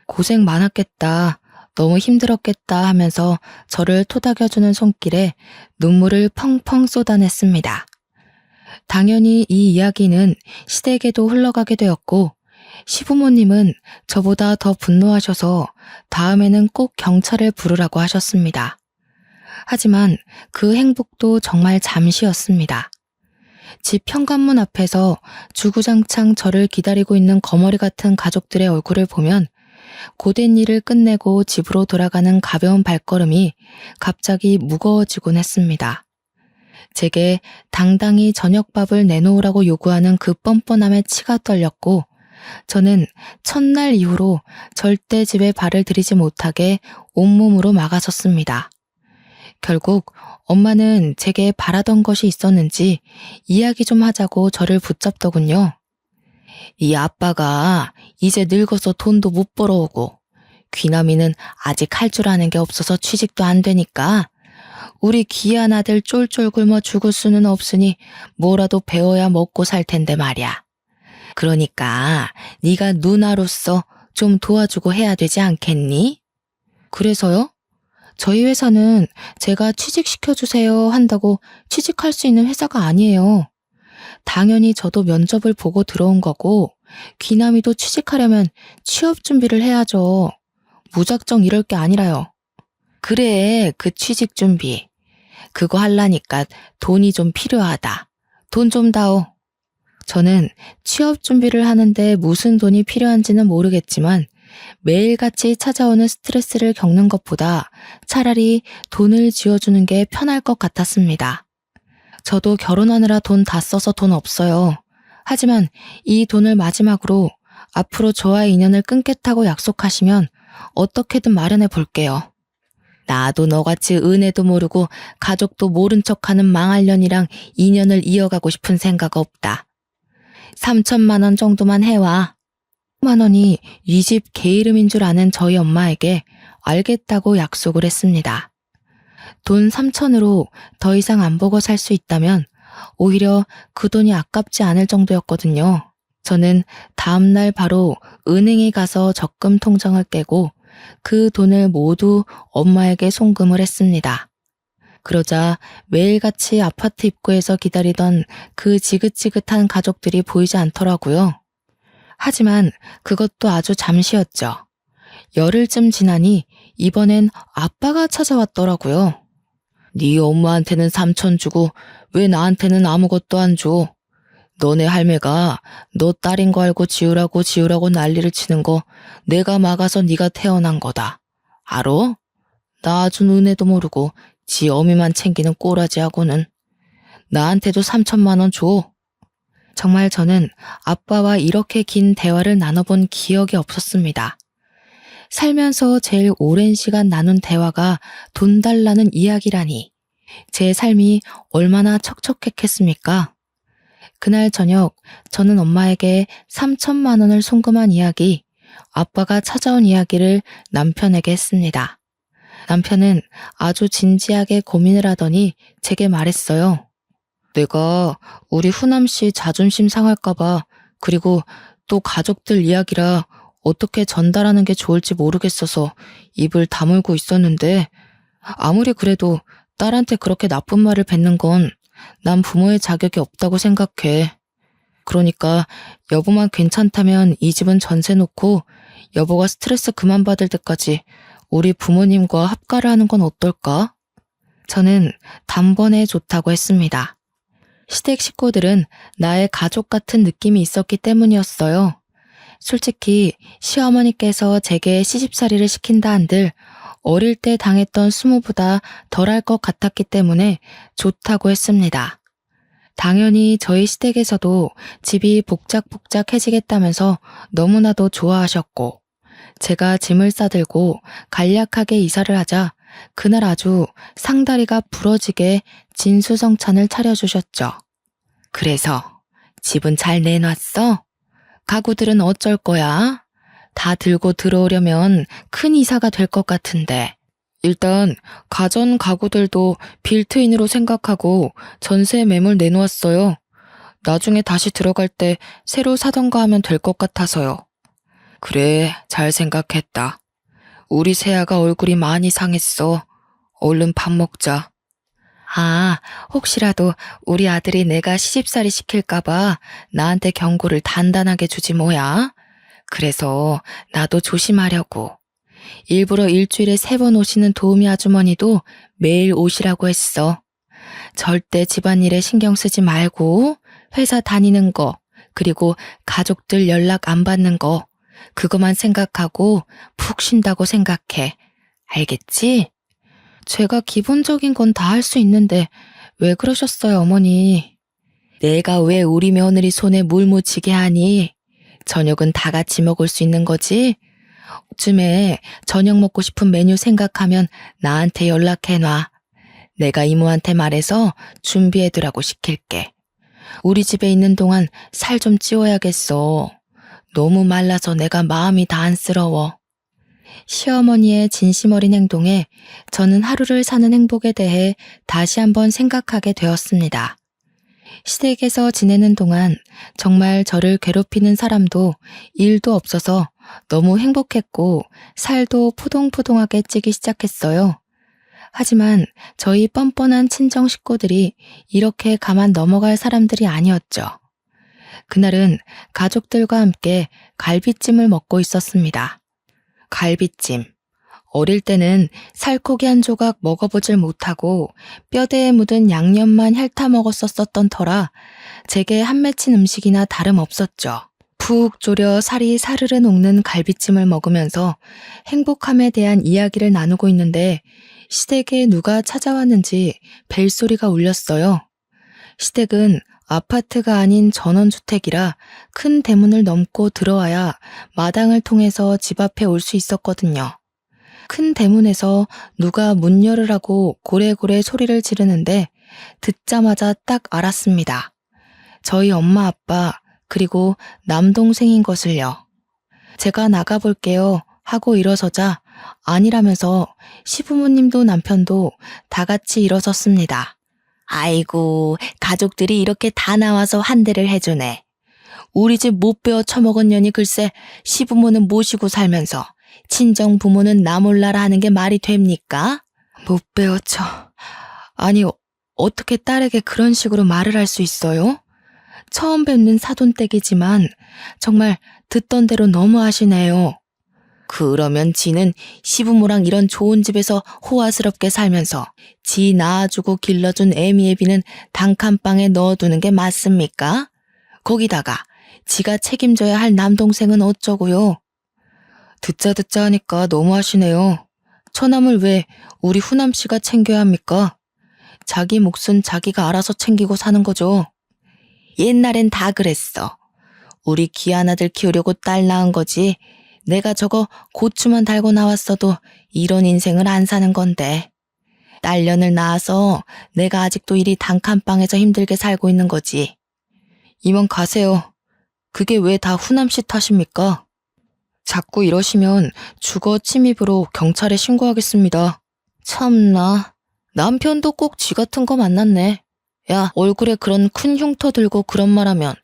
고생 많았겠다. 너무 힘들었겠다 하면서 저를 토닥여주는 손길에 눈물을 펑펑 쏟아냈습니다. 당연히 이 이야기는 시댁에도 흘러가게 되었고 시부모님은 저보다 더 분노하셔서 다음에는 꼭 경찰을 부르라고 하셨습니다. 하지만 그 행복도 정말 잠시였습니다. 집 현관문 앞에서 주구장창 저를 기다리고 있는 거머리 같은 가족들의 얼굴을 보면 고된 일을 끝내고 집으로 돌아가는 가벼운 발걸음이 갑자기 무거워지곤 했습니다. 제게 당당히 저녁밥을 내놓으라고 요구하는 그 뻔뻔함에 치가 떨렸고 저는 첫날 이후로 절대 집에 발을 들이지 못하게 온몸으로 막아섰습니다. 결국 엄마는 제게 바라던 것이 있었는지 이야기 좀 하자고 저를 붙잡더군요. 이 아빠가 이제 늙어서 돈도 못 벌어오고 귀남이는 아직 할 줄 아는 게 없어서 취직도 안 되니까 우리 귀한 아들 쫄쫄 굶어 죽을 수는 없으니 뭐라도 배워야 먹고 살 텐데 말이야. 그러니까 네가 누나로서 좀 도와주고 해야 되지 않겠니? 그래서요? 저희 회사는 제가 취직시켜주세요 한다고 취직할 수 있는 회사가 아니에요. 당연히 저도 면접을 보고 들어온 거고 귀남이도 취직하려면 취업 준비를 해야죠. 무작정 이럴 게 아니라요. 그래, 그 취직 준비. 그거 하려니까 돈이 좀 필요하다. 돈 좀 다오. 저는 취업 준비를 하는데 무슨 돈이 필요한지는 모르겠지만 매일같이 찾아오는 스트레스를 겪는 것보다 차라리 돈을 쥐어주는 게 편할 것 같았습니다. 저도 결혼하느라 돈 다 써서 돈 없어요. 하지만 이 돈을 마지막으로 앞으로 저와의 인연을 끊겠다고 약속하시면 어떻게든 마련해 볼게요. 나도 너같이 은혜도 모르고 가족도 모른 척하는 망할년이랑 인연을 이어가고 싶은 생각 없다. 3천만 원 정도만 해와. 1만 원이 이 집 개 이름인 줄 아는 저희 엄마에게 알겠다고 약속을 했습니다. 돈 3천으로 더 이상 안 보고 살 수 있다면 오히려 그 돈이 아깝지 않을 정도였거든요. 저는 다음날 바로 은행에 가서 적금 통장을 깨고 그 돈을 모두 엄마에게 송금을 했습니다. 그러자 매일같이 아파트 입구에서 기다리던 그 지긋지긋한 가족들이 보이지 않더라고요. 하지만 그것도 아주 잠시였죠. 열흘쯤 지나니 이번엔 아빠가 찾아왔더라고요. 네 엄마한테는 3천 주고 왜 나한테는 아무것도 안 줘? 너네 할매가 너 딸인 거 알고 지우라고 난리를 치는 거 내가 막아서 네가 태어난 거다. 알어? 나 아주 은혜도 모르고 지 어미만 챙기는 꼬라지하고는. 나한테도 3천만 원 줘. 정말 저는 아빠와 이렇게 긴 대화를 나눠본 기억이 없었습니다. 살면서 제일 오랜 시간 나눈 대화가 돈 달라는 이야기라니 제 삶이 얼마나 척척했겠습니까? 그날 저녁 저는 엄마에게 3천만 원을 송금한 이야기, 아빠가 찾아온 이야기를 남편에게 했습니다. 남편은 아주 진지하게 고민을 하더니 제게 말했어요. 내가 우리 후남 씨 자존심 상할까봐 그리고 또 가족들 이야기라 어떻게 전달하는 게 좋을지 모르겠어서 입을 다물고 있었는데 아무리 그래도 딸한테 그렇게 나쁜 말을 뱉는 건 난 부모의 자격이 없다고 생각해. 그러니까 여보만 괜찮다면 이 집은 전세 놓고 여보가 스트레스 그만 받을 때까지 우리 부모님과 합가를 하는 건 어떨까? 저는 단번에 좋다고 했습니다. 시댁 식구들은 나의 가족 같은 느낌이 있었기 때문이었어요. 솔직히 시어머니께서 제게 시집살이를 시킨다 한들 어릴 때 당했던 수모보다 덜할 것 같았기 때문에 좋다고 했습니다. 당연히 저희 시댁에서도 집이 복작복작해지겠다면서 너무나도 좋아하셨고 제가 짐을 싸들고 간략하게 이사를 하자 그날 아주 상다리가 부러지게 진수성찬을 차려주셨죠. 그래서 집은 잘 내놨어? 가구들은 어쩔 거야? 다 들고 들어오려면 큰 이사가 될 것 같은데. 일단 가전 가구들도 빌트인으로 생각하고 전세 매물 내놓았어요. 나중에 다시 들어갈 때 새로 사던가 하면 될 것 같아서요. 그래, 잘 생각했다. 우리 세아가 얼굴이 많이 상했어. 얼른 밥 먹자. 아, 혹시라도 우리 아들이 내가 시집살이 시킬까봐 나한테 경고를 단단하게 주지 뭐야? 그래서 나도 조심하려고. 일부러 일주일에 3번 오시는 도우미 아주머니도 매일 오시라고 했어. 절대 집안일에 신경 쓰지 말고 회사 다니는 거, 그리고 가족들 연락 안 받는 거, 그것만 생각하고 푹 쉰다고 생각해. 알겠지? 제가 기본적인 건 다 할 수 있는데 왜 그러셨어요, 어머니? 내가 왜 우리 며느리 손에 물 묻히게 하니? 저녁은 다 같이 먹을 수 있는 거지? 쯤에 저녁 먹고 싶은 메뉴 생각하면 나한테 연락해놔. 내가 이모한테 말해서 준비해두라고 시킬게. 우리 집에 있는 동안 살 좀 찌워야겠어. 너무 말라서 내가 마음이 다 안쓰러워. 시어머니의 진심 어린 행동에 저는 하루를 사는 행복에 대해 다시 한번 생각하게 되었습니다. 시댁에서 지내는 동안 정말 저를 괴롭히는 사람도 일도 없어서 너무 행복했고 살도 포동포동하게 찌기 시작했어요. 하지만 저희 뻔뻔한 친정 식구들이 이렇게 가만 넘어갈 사람들이 아니었죠. 그날은 가족들과 함께 갈비찜을 먹고 있었습니다. 갈비찜. 어릴 때는 살코기 한 조각 먹어보질 못하고 뼈대에 묻은 양념만 핥아 먹었었던 터라 제게 한 맺힌 음식이나 다름없었죠. 푹 졸여 살이 사르르 녹는 갈비찜을 먹으면서 행복함에 대한 이야기를 나누고 있는데 시댁에 누가 찾아왔는지 벨소리가 울렸어요. 시댁은 아파트가 아닌 전원주택이라 큰 대문을 넘고 들어와야 마당을 통해서 집 앞에 올 수 있었거든요. 큰 대문에서 누가 문 열으라고 고래고래 소리를 지르는데 듣자마자 딱 알았습니다. 저희 엄마 아빠 그리고 남동생인 것을요. 제가 나가볼게요 하고 일어서자 아니라면서 시부모님도 남편도 다 같이 일어섰습니다. 아이고, 가족들이 이렇게 다 나와서 한 대를 해주네. 우리 집 못 배워 처먹은 년이 글쎄 시부모는 모시고 살면서 친정 부모는 나 몰라라 하는 게 말이 됩니까? 못 배워쳐. 아니, 어떻게 딸에게 그런 식으로 말을 할 수 있어요? 처음 뵙는 사돈댁이지만 정말 듣던 대로 너무 하시네요. 그러면 지는 시부모랑 이런 좋은 집에서 호화스럽게 살면서 지 낳아주고 길러준 애미애비는 단칸방에 넣어두는 게 맞습니까? 거기다가 지가 책임져야 할 남동생은 어쩌고요? 듣자 하니까 너무하시네요. 처남을 왜 우리 후남씨가 챙겨야 합니까? 자기 몫은 자기가 알아서 챙기고 사는 거죠. 옛날엔 다 그랬어. 우리 귀한 아들 키우려고 딸 낳은 거지. 내가 저거 고추만 달고 나왔어도 이런 인생을 안 사는 건데. 딸년을 낳아서 내가 아직도 이리 단칸방에서 힘들게 살고 있는 거지. 이만 가세요. 그게 왜 다 후남씨 탓입니까? 자꾸 이러시면 주거 침입으로 경찰에 신고하겠습니다. 참나, 남편도 꼭 쥐 같은 거 만났네. 야, 얼굴에 그런 큰 흉터 들고 그런 말하면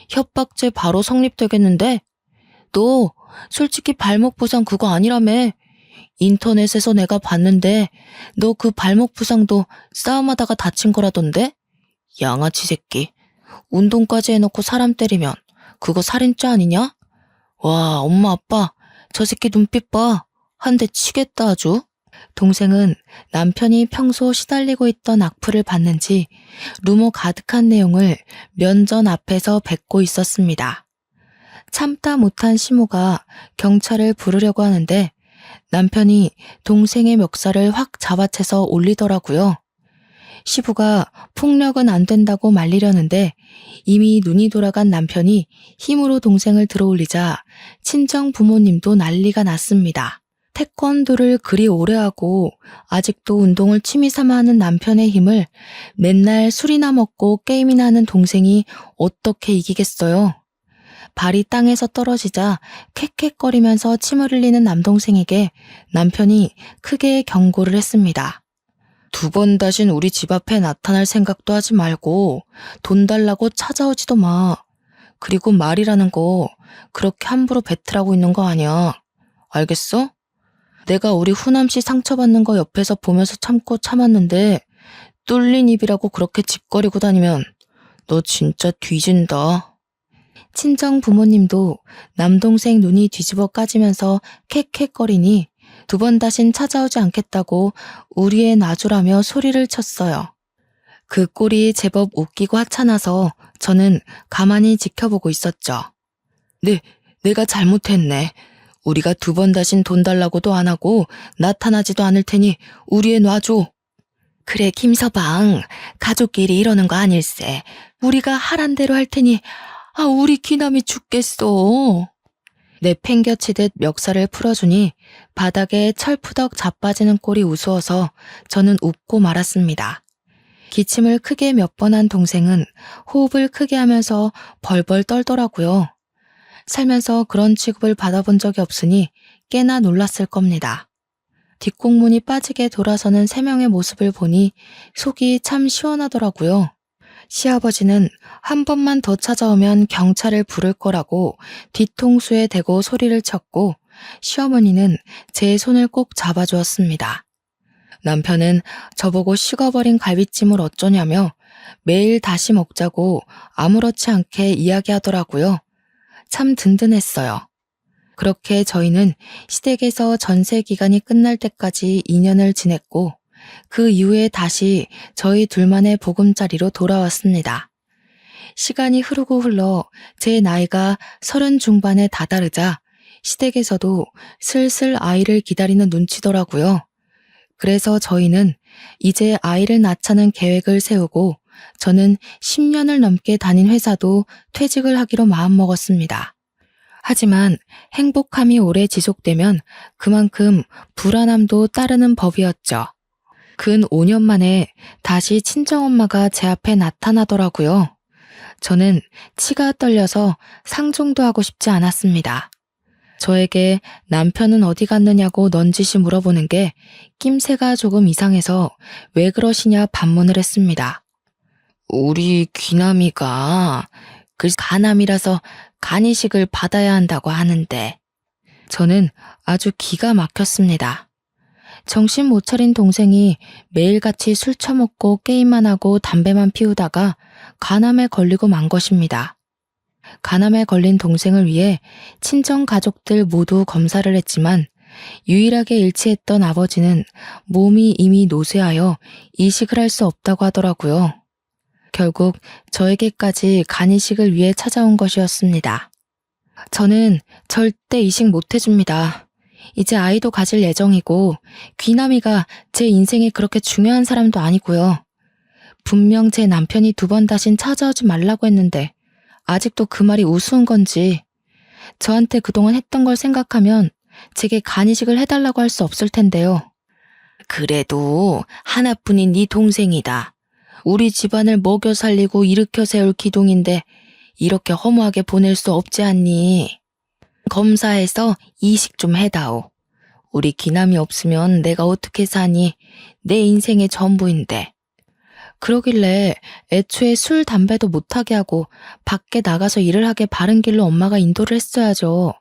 협박죄 바로 성립되겠는데? 너 솔직히 발목 부상 그거 아니라며. 인터넷에서 내가 봤는데 너 그 발목 부상도 싸움하다가 다친 거라던데? 양아치 새끼. 운동까지 해놓고 사람 때리면 그거 살인죄 아니냐? 와, 엄마 아빠 저 새끼 눈빛 봐. 한 대 치겠다 아주. 동생은 남편이 평소 시달리고 있던 악플을 봤는지 루머 가득한 내용을 면전 앞에서 뱉고 있었습니다. 참다 못한 시모가 경찰을 부르려고 하는데 남편이 동생의 멱살을 확 잡아채서 올리더라고요. 시부가 폭력은 안 된다고 말리려는데 이미 눈이 돌아간 남편이 힘으로 동생을 들어올리자 친정 부모님도 난리가 났습니다. 태권도를 그리 오래 하고 아직도 운동을 취미 삼아 하는 남편의 힘을 맨날 술이나 먹고 게임이나 하는 동생이 어떻게 이기겠어요? 발이 땅에서 떨어지자 캑캑거리면서 침을 흘리는 남동생에게 남편이 크게 경고를 했습니다. 2번 다신 우리 집 앞에 나타날 생각도 하지 말고 돈 달라고 찾아오지도 마. 그리고 말이라는 거 그렇게 함부로 뱉으라고 있는 거 아니야. 알겠어? 내가 우리 후남씨 상처받는 거 옆에서 보면서 참고 참았는데 뚫린 입이라고 그렇게 짓거리고 다니면 너 진짜 뒤진다. 친정 부모님도 남동생 눈이 뒤집어 까지면서 캑캑거리니 2번 다신 찾아오지 않겠다고 우리 애 놔주라며 소리를 쳤어요. 그 꼴이 제법 웃기고 하찮아서 저는 가만히 지켜보고 있었죠. 내가 잘못했네. 우리가 2번 다신 돈 달라고도 안 하고 나타나지도 않을 테니 우리 애 놔줘. 그래 김서방, 가족끼리 이러는 거 아닐세. 우리가 하란 대로 할 테니 우리 귀남이 죽겠어. 내팽겨치듯 멱살을 풀어주니 바닥에 철푸덕 자빠지는 꼴이 우스워서 저는 웃고 말았습니다. 기침을 크게 몇 번 한 동생은 호흡을 크게 하면서 벌벌 떨더라고요. 살면서 그런 취급을 받아본 적이 없으니 꽤나 놀랐을 겁니다. 뒷공문이 빠지게 돌아서는 세 명의 모습을 보니 속이 참 시원하더라고요. 시아버지는 한 번만 더 찾아오면 경찰을 부를 거라고 뒤통수에 대고 소리를 쳤고, 시어머니는 제 손을 꼭 잡아주었습니다. 남편은 저보고 식어버린 갈비찜을 어쩌냐며 매일 다시 먹자고 아무렇지 않게 이야기하더라고요. 참 든든했어요. 그렇게 저희는 시댁에서 전세 기간이 끝날 때까지 2년을 지냈고, 그 이후에 다시 저희 둘만의 보금자리로 돌아왔습니다. 시간이 흐르고 흘러 제 나이가 30 중반에 다다르자 시댁에서도 슬슬 아이를 기다리는 눈치더라고요. 그래서 저희는 이제 아이를 낳자는 계획을 세우고, 저는 10년을 넘게 다닌 회사도 퇴직을 하기로 마음먹었습니다. 하지만 행복함이 오래 지속되면 그만큼 불안함도 따르는 법이었죠. 근 5년 만에 다시 친정엄마가 제 앞에 나타나더라고요. 저는 치가 떨려서 상종도 하고 싶지 않았습니다. 저에게 남편은 어디 갔느냐고 넌지시 물어보는 게 낌새가 조금 이상해서 왜 그러시냐 반문을 했습니다. 우리 귀남이가 간암이라서 간이식을 받아야 한다고 하는데. 저는 아주 기가 막혔습니다. 정신 못 차린 동생이 매일같이 술 처먹고 게임만 하고 담배만 피우다가 간암에 걸리고 만 것입니다. 간암에 걸린 동생을 위해 친정 가족들 모두 검사를 했지만 유일하게 일치했던 아버지는 몸이 이미 노쇠하여 이식을 할 수 없다고 하더라고요. 결국 저에게까지 간이식을 위해 찾아온 것이었습니다. 저는 절대 이식 못 해줍니다. 이제 아이도 가질 예정이고 귀남이가 제 인생에 그렇게 중요한 사람도 아니고요. 분명 제 남편이 2번 다신 찾아오지 말라고 했는데 아직도 그 말이 우스운 건지, 저한테 그동안 했던 걸 생각하면 제게 간이식을 해달라고 할 수 없을 텐데요. 그래도 하나뿐인 네 동생이다. 우리 집안을 먹여 살리고 일으켜 세울 기둥인데 이렇게 허무하게 보낼 수 없지 않니? 검사해서 이식 좀 해다오. 우리 귀남이 없으면 내가 어떻게 사니? 내 인생의 전부인데. 그러길래 애초에 술, 담배도 못하게 하고 밖에 나가서 일을 하게 바른 길로 엄마가 인도를 했어야죠.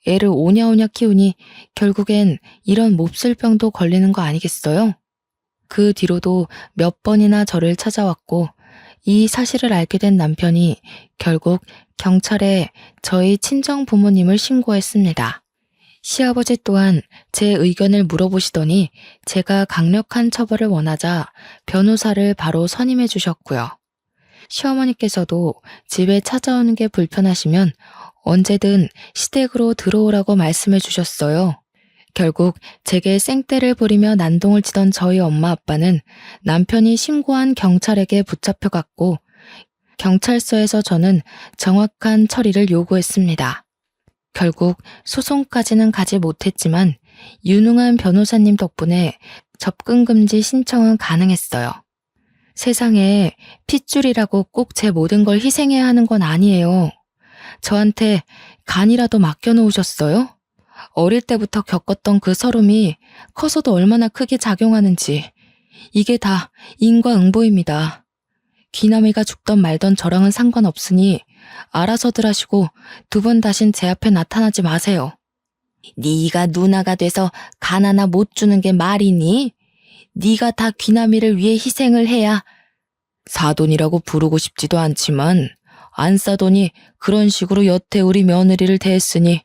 애를 오냐오냐 키우니 결국엔 이런 몹쓸 병도 걸리는 거 아니겠어요? 그 뒤로도 몇 번이나 저를 찾아왔고, 이 사실을 알게 된 남편이 결국 경찰에 저희 친정 부모님을 신고했습니다. 시아버지 또한 제 의견을 물어보시더니 제가 강력한 처벌을 원하자 변호사를 바로 선임해 주셨고요. 시어머니께서도 집에 찾아오는 게 불편하시면 언제든 시댁으로 들어오라고 말씀해 주셨어요. 결국 제게 생떼를 부리며 난동을 치던 저희 엄마 아빠는 남편이 신고한 경찰에게 붙잡혀갔고, 경찰서에서 저는 정확한 처리를 요구했습니다. 결국 소송까지는 가지 못했지만 유능한 변호사님 덕분에 접근금지 신청은 가능했어요. 세상에 핏줄이라고 꼭 제 모든 걸 희생해야 하는 건 아니에요. 저한테 간이라도 맡겨놓으셨어요? 어릴 때부터 겪었던 그 서름이 커서도 얼마나 크게 작용하는지, 이게 다 인과응보입니다. 귀남이가 죽던 말던 저랑은 상관없으니 알아서들 하시고 2번 다신 제 앞에 나타나지 마세요. 네가 누나가 돼서 간 하나 못 주는 게 말이니? 네가 다 귀남이를 위해 희생을 해야. 사돈이라고 부르고 싶지도 않지만 안 싸더니 그런 식으로 여태 우리 며느리를 대했으니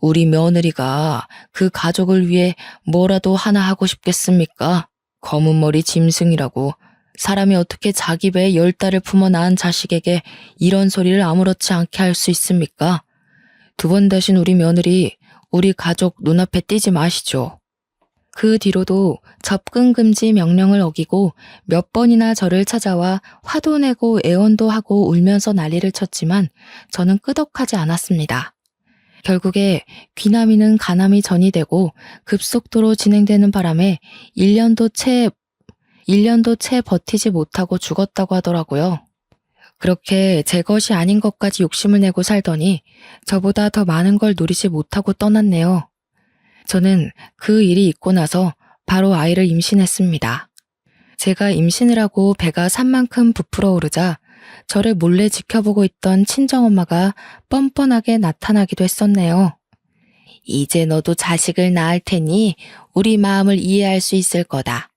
우리 며느리가 그 가족을 위해 뭐라도 하나 하고 싶겠습니까? 검은 머리 짐승이라고 사람이 어떻게 자기 배에 10달을 품어 낳은 자식에게 이런 소리를 아무렇지 않게 할 수 있습니까? 2번 다신 우리 며느리, 우리 가족 눈앞에 띄지 마시죠. 그 뒤로도 접근금지 명령을 어기고 몇 번이나 저를 찾아와 화도 내고 애원도 하고 울면서 난리를 쳤지만 저는 끄덕하지 않았습니다. 결국에 귀남이는 간암이 전이되고 급속도로 진행되는 바람에 1년도 채 버티지 못하고 죽었다고 하더라고요. 그렇게 제 것이 아닌 것까지 욕심을 내고 살더니 저보다 더 많은 걸 누리지 못하고 떠났네요. 저는 그 일이 있고 나서 바로 아이를 임신했습니다. 제가 임신을 하고 배가 산 만큼 부풀어 오르자 저를 몰래 지켜보고 있던 친정엄마가 뻔뻔하게 나타나기도 했었네요. 이제 너도 자식을 낳을 테니 우리 마음을 이해할 수 있을 거다.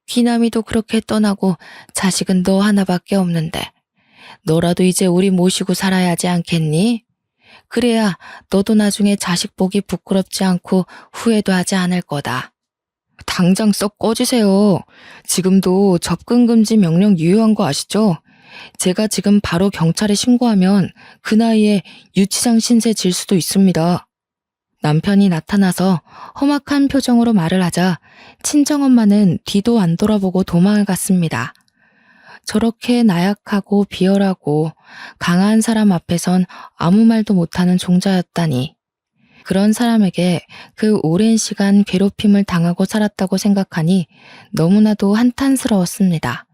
귀남이도 그렇게 떠나고 자식은 너 하나밖에 없는데 너라도 이제 우리 모시고 살아야 하지 않겠니? 그래야 너도 나중에 자식 보기 부끄럽지 않고 후회도 하지 않을 거다. 당장 썩 꺼지세요. 지금도 접근 금지 명령 유효한 거 아시죠? 제가 지금 바로 경찰에 신고하면 그 나이에 유치장 신세 질 수도 있습니다. 남편이 나타나서 험악한 표정으로 말을 하자 친정엄마는 뒤도 안 돌아보고 도망을 갔습니다. 저렇게 나약하고 비열하고 강한 사람 앞에선 아무 말도 못하는 종자였다니. 그런 사람에게 그 오랜 시간 괴롭힘을 당하고 살았다고 생각하니 너무나도 한탄스러웠습니다.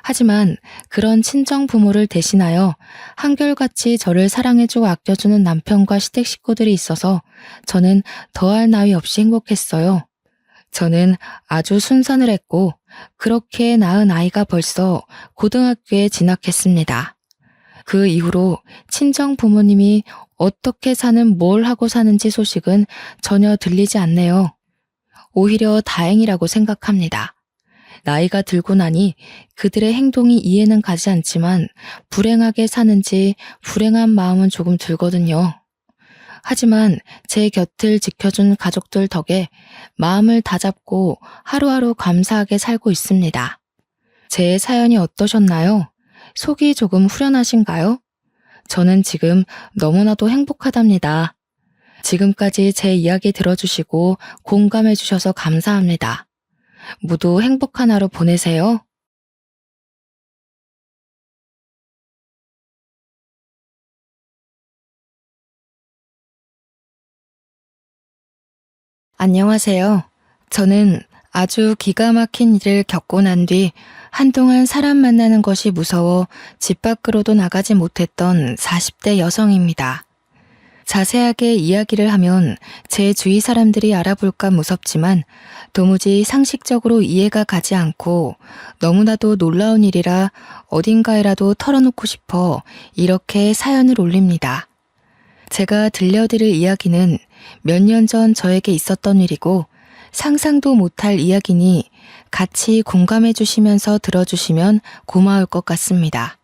하지만 그런 친정 부모를 대신하여 한결같이 저를 사랑해주고 아껴주는 남편과 시댁 식구들이 있어서 저는 더할 나위 없이 행복했어요. 저는 아주 순산을 했고 그렇게 낳은 아이가 벌써 고등학교에 진학했습니다. 그 이후로 친정 부모님이 어떻게 사는 뭘 하고 사는지 소식은 전혀 들리지 않네요. 오히려 다행이라고 생각합니다. 나이가 들고 나니 그들의 행동이 이해는 가지 않지만 불행하게 사는지 불행한 마음은 조금 들거든요. 하지만 제 곁을 지켜준 가족들 덕에 마음을 다잡고 하루하루 감사하게 살고 있습니다. 제 사연이 어떠셨나요? 속이 조금 후련하신가요? 저는 지금 너무나도 행복하답니다. 지금까지 제 이야기 들어주시고 공감해 주셔서 감사합니다. 모두 행복한 하루 보내세요. 안녕하세요. 저는 아주 기가 막힌 일을 겪고 난 뒤 한동안 사람 만나는 것이 무서워 집 밖으로도 나가지 못했던 40대 여성입니다. 자세하게 이야기를 하면 제 주위 사람들이 알아볼까 무섭지만 도무지 상식적으로 이해가 가지 않고 너무나도 놀라운 일이라 어딘가에라도 털어놓고 싶어 이렇게 사연을 올립니다. 제가 들려드릴 이야기는 몇 년 전 저에게 있었던 일이고 상상도 못할 이야기니 같이 공감해 주시면서 들어주시면 고마울 것 같습니다.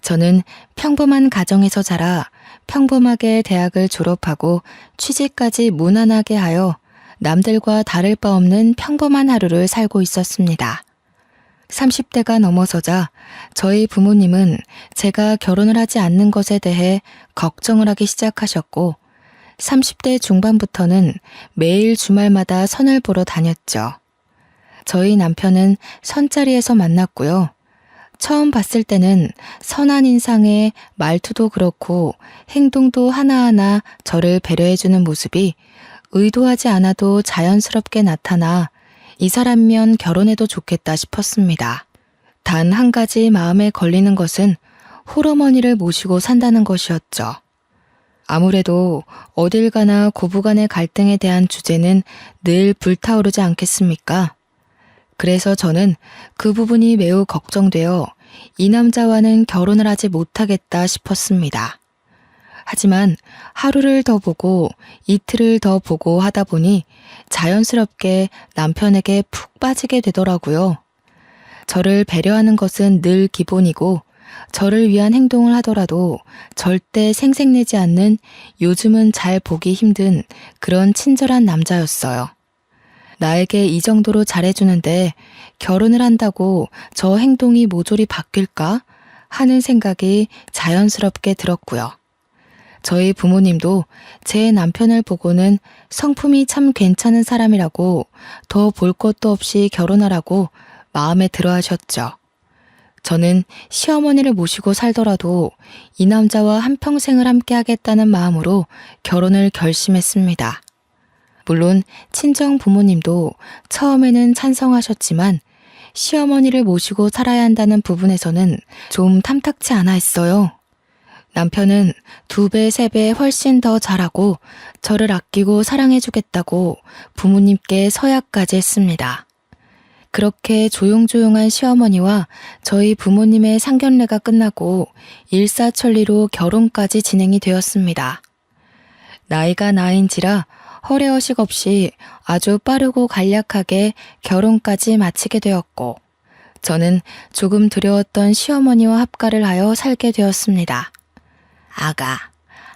저는 평범한 가정에서 자라 평범하게 대학을 졸업하고 취직까지 무난하게 하여 남들과 다를 바 없는 평범한 하루를 살고 있었습니다. 30대가 넘어서자 저희 부모님은 제가 결혼을 하지 않는 것에 대해 걱정을 하기 시작하셨고 30대 중반부터는 매일 주말마다 선을 보러 다녔죠. 저희 남편은 선자리에서 만났고요. 처음 봤을 때는 선한 인상에 말투도 그렇고 행동도 하나하나 저를 배려해주는 모습이 의도하지 않아도 자연스럽게 나타나 이 사람이면 결혼해도 좋겠다 싶었습니다. 단 한 가지 마음에 걸리는 것은 홀어머니를 모시고 산다는 것이었죠. 아무래도 어딜 가나 고부간의 갈등에 대한 주제는 늘 불타오르지 않겠습니까? 그래서 저는 그 부분이 매우 걱정되어 이 남자와는 결혼을 하지 못하겠다 싶었습니다. 하지만 하루를 더 보고 이틀을 더 보고 하다 보니 자연스럽게 남편에게 푹 빠지게 되더라고요. 저를 배려하는 것은 늘 기본이고 저를 위한 행동을 하더라도 절대 생색내지 않는 요즘은 잘 보기 힘든 그런 친절한 남자였어요. 나에게 이 정도로 잘해주는데 결혼을 한다고 저 행동이 모조리 바뀔까 하는 생각이 자연스럽게 들었고요. 저희 부모님도 제 남편을 보고는 성품이 참 괜찮은 사람이라고 더 볼 것도 없이 결혼하라고 마음에 들어 하셨죠. 저는 시어머니를 모시고 살더라도 이 남자와 한평생을 함께 하겠다는 마음으로 결혼을 결심했습니다. 물론 친정 부모님도 처음에는 찬성하셨지만 시어머니를 모시고 살아야 한다는 부분에서는 좀 탐탁치 않아 했어요. 남편은 2배, 3배 훨씬 더 잘하고 저를 아끼고 사랑해주겠다고 부모님께 서약까지 했습니다. 그렇게 조용조용한 시어머니와 저희 부모님의 상견례가 끝나고 일사천리로 결혼까지 진행이 되었습니다. 나이가 나인지라 허례허식 없이 아주 빠르고 간략하게 결혼까지 마치게 되었고, 저는 조금 두려웠던 시어머니와 합가를 하여 살게 되었습니다. 아가,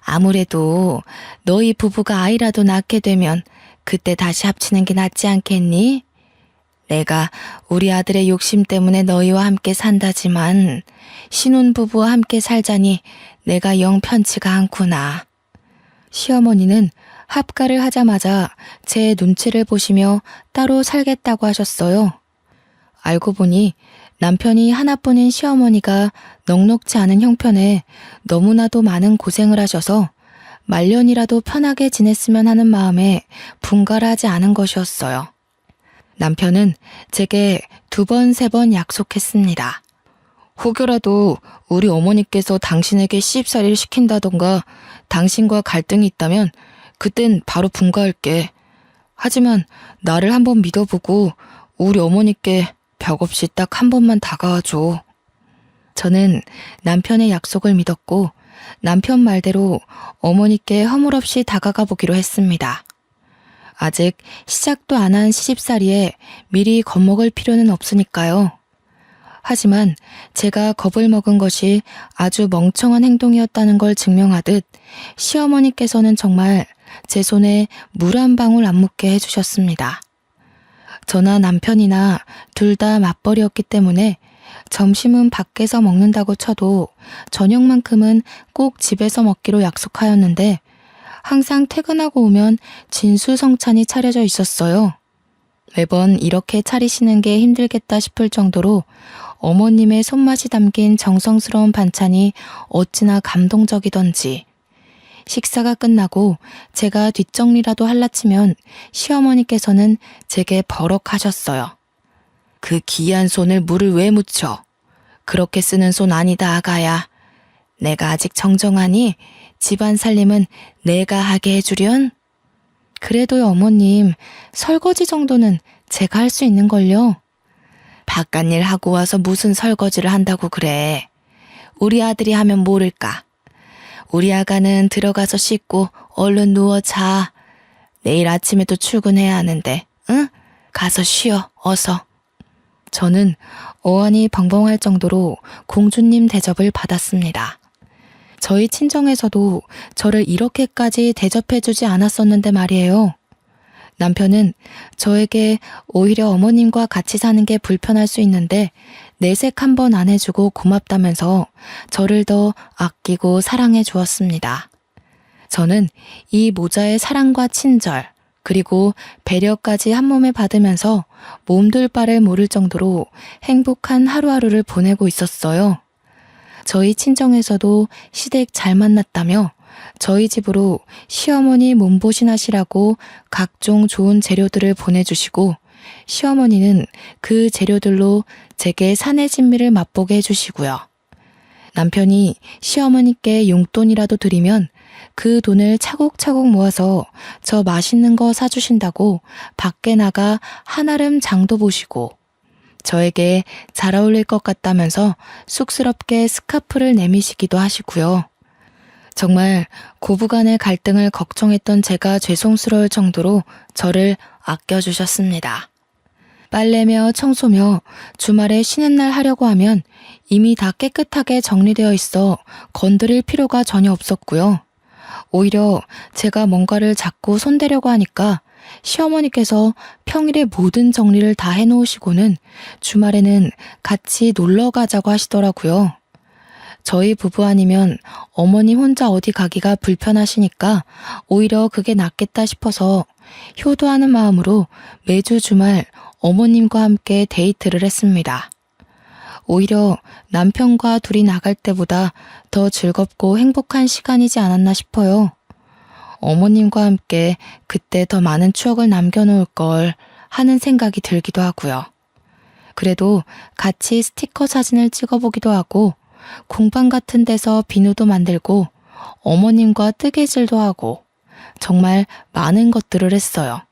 아무래도 너희 부부가 아이라도 낳게 되면 그때 다시 합치는 게 낫지 않겠니? 내가 우리 아들의 욕심 때문에 너희와 함께 산다지만 신혼부부와 함께 살자니 내가 영 편치가 않구나. 시어머니는 합가를 하자마자 제 눈치를 보시며 따로 살겠다고 하셨어요. 알고 보니 남편이 하나뿐인 시어머니가 넉넉지 않은 형편에 너무나도 많은 고생을 하셔서 말년이라도 편하게 지냈으면 하는 마음에 분갈하지 않은 것이었어요. 남편은 제게 2번, 3번 약속했습니다. 혹여라도 우리 어머니께서 당신에게 시집살이를 시킨다던가 당신과 갈등이 있다면 그땐 바로 분가할게. 하지만 나를 한번 믿어보고 우리 어머니께 벽 없이 딱 한 번만 다가와줘. 저는 남편의 약속을 믿었고 남편 말대로 어머니께 허물없이 다가가 보기로 했습니다. 아직 시작도 안 한 시집살이에 미리 겁먹을 필요는 없으니까요. 하지만 제가 겁을 먹은 것이 아주 멍청한 행동이었다는 걸 증명하듯 시어머니께서는 정말 제 손에 물 한 방울 안 묻게 해주셨습니다. 저나 남편이나 둘 다 맞벌이였기 때문에 점심은 밖에서 먹는다고 쳐도 저녁만큼은 꼭 집에서 먹기로 약속하였는데 항상 퇴근하고 오면 진수성찬이 차려져 있었어요. 매번 이렇게 차리시는 게 힘들겠다 싶을 정도로 어머님의 손맛이 담긴 정성스러운 반찬이 어찌나 감동적이던지. 식사가 끝나고 제가 뒷정리라도 할라치면 시어머니께서는 제게 버럭하셨어요. 그 귀한 손을 물을 왜 묻혀? 그렇게 쓰는 손 아니다, 아가야. 내가 아직 정정하니 집안 살림은 내가 하게 해주련? 그래도요, 어머님, 설거지 정도는 제가 할 수 있는걸요. 바깥일 하고 와서 무슨 설거지를 한다고 그래. 우리 아들이 하면 모를까. 우리 아가는 들어가서 씻고 얼른 누워 자. 내일 아침에도 출근해야 하는데, 응? 가서 쉬어, 어서. 저는 어안이 벙벙할 정도로 공주님 대접을 받았습니다. 저희 친정에서도 저를 이렇게까지 대접해주지 않았었는데 말이에요. 남편은 저에게 오히려 어머님과 같이 사는 게 불편할 수 있는데 내색 한 번 안 해주고 고맙다면서 저를 더 아끼고 사랑해 주었습니다. 저는 이 모자의 사랑과 친절, 그리고 배려까지 한 몸에 받으면서 몸둘 바를 모를 정도로 행복한 하루하루를 보내고 있었어요. 저희 친정에서도 시댁 잘 만났다며 저희 집으로 시어머니 몸보신하시라고 각종 좋은 재료들을 보내주시고 시어머니는 그 재료들로 제게 사내 진미를 맛보게 해주시고요. 남편이 시어머니께 용돈이라도 드리면 그 돈을 차곡차곡 모아서 저 맛있는 거 사주신다고 밖에 나가 한아름 장도 보시고 저에게 잘 어울릴 것 같다면서 쑥스럽게 스카프를 내미시기도 하시고요. 정말 고부간의 갈등을 걱정했던 제가 죄송스러울 정도로 저를 아껴주셨습니다. 빨래며 청소며 주말에 쉬는 날 하려고 하면 이미 다 깨끗하게 정리되어 있어 건드릴 필요가 전혀 없었고요. 오히려 제가 뭔가를 자꾸 손대려고 하니까 시어머니께서 평일에 모든 정리를 다 해놓으시고는 주말에는 같이 놀러 가자고 하시더라고요. 저희 부부 아니면 어머님 혼자 어디 가기가 불편하시니까 오히려 그게 낫겠다 싶어서 효도하는 마음으로 매주 주말 어머님과 함께 데이트를 했습니다. 오히려 남편과 둘이 나갈 때보다 더 즐겁고 행복한 시간이지 않았나 싶어요. 어머님과 함께 그때 더 많은 추억을 남겨놓을 걸 하는 생각이 들기도 하고요. 그래도 같이 스티커 사진을 찍어보기도 하고 공방 같은 데서 비누도 만들고 어머님과 뜨개질도 하고 정말 많은 것들을 했어요.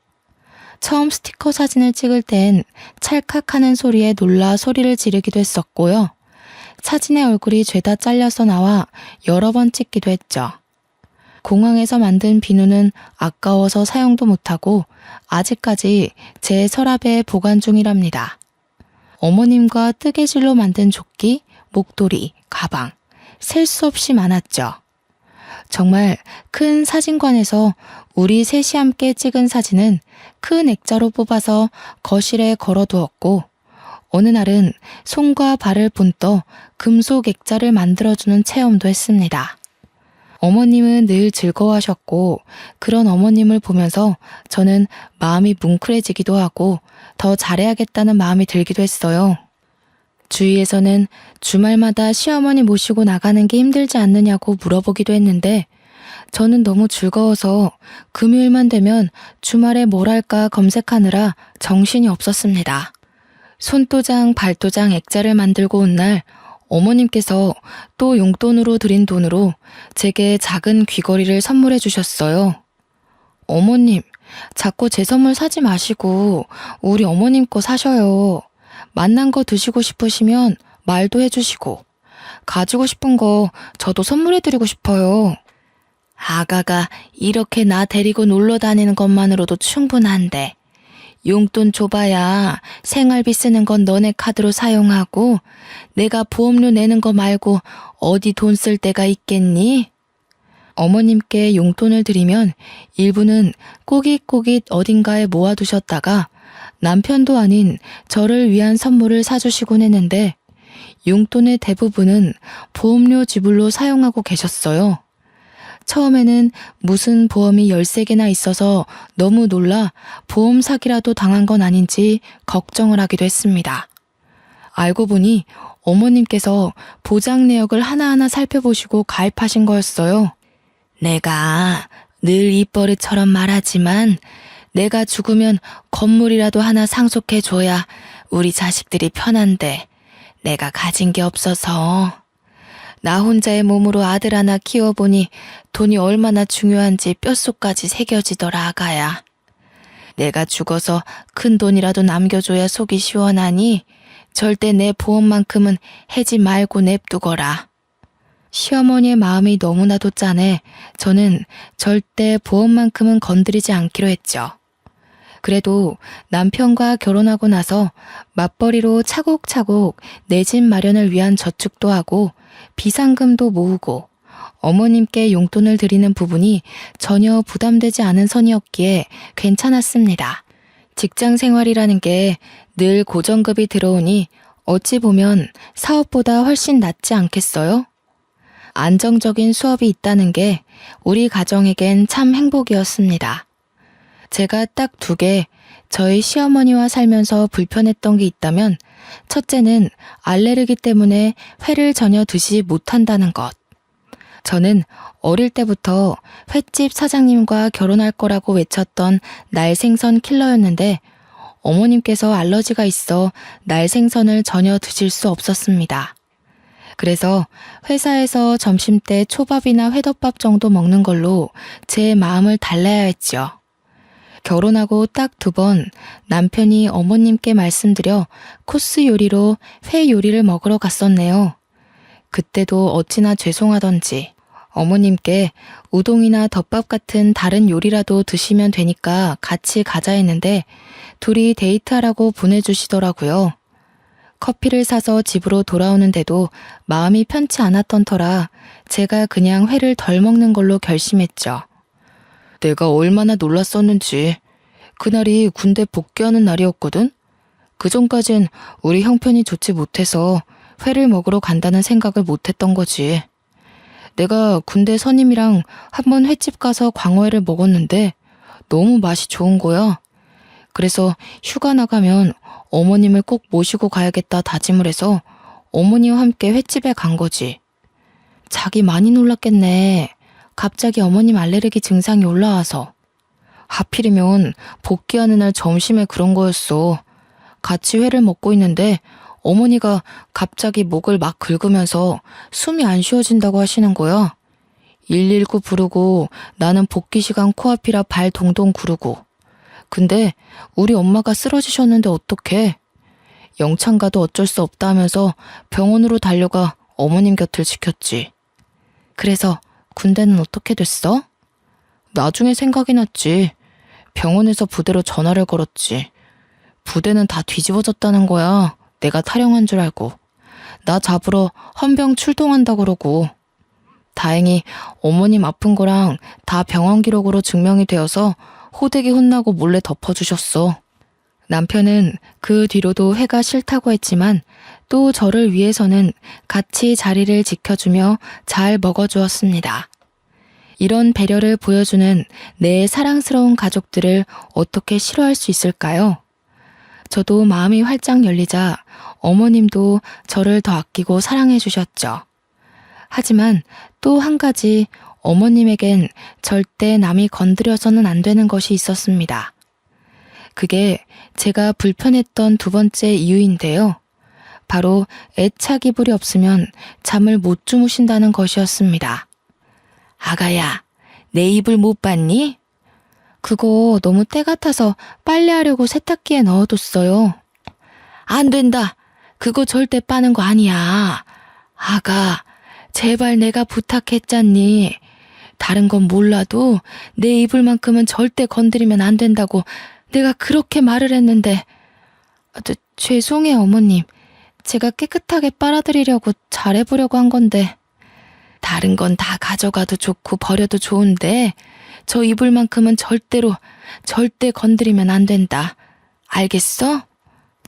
처음 스티커 사진을 찍을 땐 찰칵하는 소리에 놀라 소리를 지르기도 했었고요. 사진의 얼굴이 죄다 잘려서 나와 여러 번 찍기도 했죠. 공항에서 만든 비누는 아까워서 사용도 못하고 아직까지 제 서랍에 보관 중이랍니다. 어머님과 뜨개질로 만든 조끼, 목도리, 가방, 셀 수 없이 많았죠. 정말 큰 사진관에서 우리 셋이 함께 찍은 사진은 큰 액자로 뽑아서 거실에 걸어두었고 어느 날은 손과 발을 본떠 금속 액자를 만들어주는 체험도 했습니다. 어머님은 늘 즐거워하셨고 그런 어머님을 보면서 저는 마음이 뭉클해지기도 하고 더 잘해야겠다는 마음이 들기도 했어요. 주위에서는 주말마다 시어머니 모시고 나가는 게 힘들지 않느냐고 물어보기도 했는데 저는 너무 즐거워서 금요일만 되면 주말에 뭘 할까 검색하느라 정신이 없었습니다. 손도장, 발도장, 액자를 만들고 온 날 어머님께서 또 용돈으로 드린 돈으로 제게 작은 귀걸이를 선물해 주셨어요. 어머님, 자꾸 제 선물 사지 마시고 우리 어머님 거 사셔요. 맛난 거 드시고 싶으시면 말도 해주시고 가지고 싶은 거 저도 선물해 드리고 싶어요. 아가가 이렇게 나 데리고 놀러 다니는 것만으로도 충분한데 용돈 줘봐야 생활비 쓰는 건 너네 카드로 사용하고 내가 보험료 내는 거 말고 어디 돈 쓸 데가 있겠니? 어머님께 용돈을 드리면 일부는 꼬깃꼬깃 어딘가에 모아두셨다가 남편도 아닌 저를 위한 선물을 사주시곤 했는데 용돈의 대부분은 보험료 지불로 사용하고 계셨어요. 처음에는 무슨 보험이 13개나 있어서 너무 놀라 보험 사기라도 당한 건 아닌지 걱정을 하기도 했습니다. 알고 보니 어머님께서 보장 내역을 하나하나 살펴보시고 가입하신 거였어요. 내가 늘 입버릇처럼 말하지만 내가 죽으면 건물이라도 하나 상속해줘야 우리 자식들이 편한데 내가 가진 게 없어서 나 혼자의 몸으로 아들 하나 키워보니 돈이 얼마나 중요한지 뼛속까지 새겨지더라 아가야. 내가 죽어서 큰 돈이라도 남겨줘야 속이 시원하니 절대 내 보험만큼은 해지 말고 냅두거라. 시어머니의 마음이 너무나도 짠해 저는 절대 보험만큼은 건드리지 않기로 했죠. 그래도 남편과 결혼하고 나서 맞벌이로 차곡차곡 내 집 마련을 위한 저축도 하고 비상금도 모으고 어머님께 용돈을 드리는 부분이 전혀 부담되지 않은 선이었기에 괜찮았습니다. 직장 생활이라는 게 늘 고정급이 들어오니 어찌 보면 사업보다 훨씬 낫지 않겠어요? 안정적인 수업이 있다는 게 우리 가정에겐 참 행복이었습니다. 제가 딱 2개, 저희 시어머니와 살면서 불편했던 게 있다면 첫째는 알레르기 때문에 회를 전혀 드시지 못한다는 것. 저는 어릴 때부터 횟집 사장님과 결혼할 거라고 외쳤던 날생선 킬러였는데 어머님께서 알러지가 있어 날생선을 전혀 드실 수 없었습니다. 그래서 회사에서 점심때 초밥이나 회덮밥 정도 먹는 걸로 제 마음을 달래야 했죠. 결혼하고 딱 2번 남편이 어머님께 말씀드려 코스 요리로 회 요리를 먹으러 갔었네요. 그때도 어찌나 죄송하던지 어머님께 우동이나 덮밥 같은 다른 요리라도 드시면 되니까 같이 가자 했는데 둘이 데이트하라고 보내주시더라고요. 커피를 사서 집으로 돌아오는데도 마음이 편치 않았던 터라 제가 그냥 회를 덜 먹는 걸로 결심했죠. 내가 얼마나 놀랐었는지. 그날이 군대 복귀하는 날이었거든. 그전까진 우리 형편이 좋지 못해서 회를 먹으러 간다는 생각을 못했던 거지. 내가 군대 선임이랑 한번 횟집 가서 광어회를 먹었는데 너무 맛이 좋은 거야. 그래서 휴가 나가면 어머님을 꼭 모시고 가야겠다 다짐을 해서 어머니와 함께 횟집에 간 거지. 자기 많이 놀랐겠네. 갑자기 어머님 알레르기 증상이 올라와서. 하필이면 복귀하는 날 점심에 그런 거였어. 같이 회를 먹고 있는데 어머니가 갑자기 목을 막 긁으면서 숨이 안 쉬어진다고 하시는 거야. 119 부르고 나는 복귀 시간 코앞이라 발 동동 구르고. 근데 우리 엄마가 쓰러지셨는데 어떡해. 영창 가도 어쩔 수 없다 하면서 병원으로 달려가 어머님 곁을 지켰지. 그래서 군대는 어떻게 됐어? 나중에 생각이 났지. 병원에서 부대로 전화를 걸었지. 부대는 다 뒤집어졌다는 거야. 내가 탈영한 줄 알고. 나 잡으러 헌병 출동한다 그러고. 다행히 어머님 아픈 거랑 다 병원 기록으로 증명이 되어서 호되게 혼나고 몰래 덮어주셨어. 남편은 그 뒤로도 회가 싫다고 했지만 또 저를 위해서는 같이 자리를 지켜주며 잘 먹어주었습니다. 이런 배려를 보여주는 내 사랑스러운 가족들을 어떻게 싫어할 수 있을까요? 저도 마음이 활짝 열리자 어머님도 저를 더 아끼고 사랑해 주셨죠. 하지만 또 한 가지 어머님에겐 절대 남이 건드려서는 안 되는 것이 있었습니다. 그게 제가 불편했던 두 번째 이유인데요. 바로 애착 이불이 없으면 잠을 못 주무신다는 것이었습니다. 아가야, 내 이불 못 봤니? 그거 너무 때 같아서 빨래하려고 세탁기에 넣어뒀어요. 안 된다. 그거 절대 빠는 거 아니야. 아가, 제발 내가 부탁했잖니. 다른 건 몰라도 내 이불만큼은 절대 건드리면 안 된다고 내가 그렇게 말을 했는데. 죄송해요, 어머님. 제가 깨끗하게 빨아드리려고 잘해보려고 한 건데. 다른 건 다 가져가도 좋고 버려도 좋은데 저 이불만큼은 절대 건드리면 안 된다. 알겠어?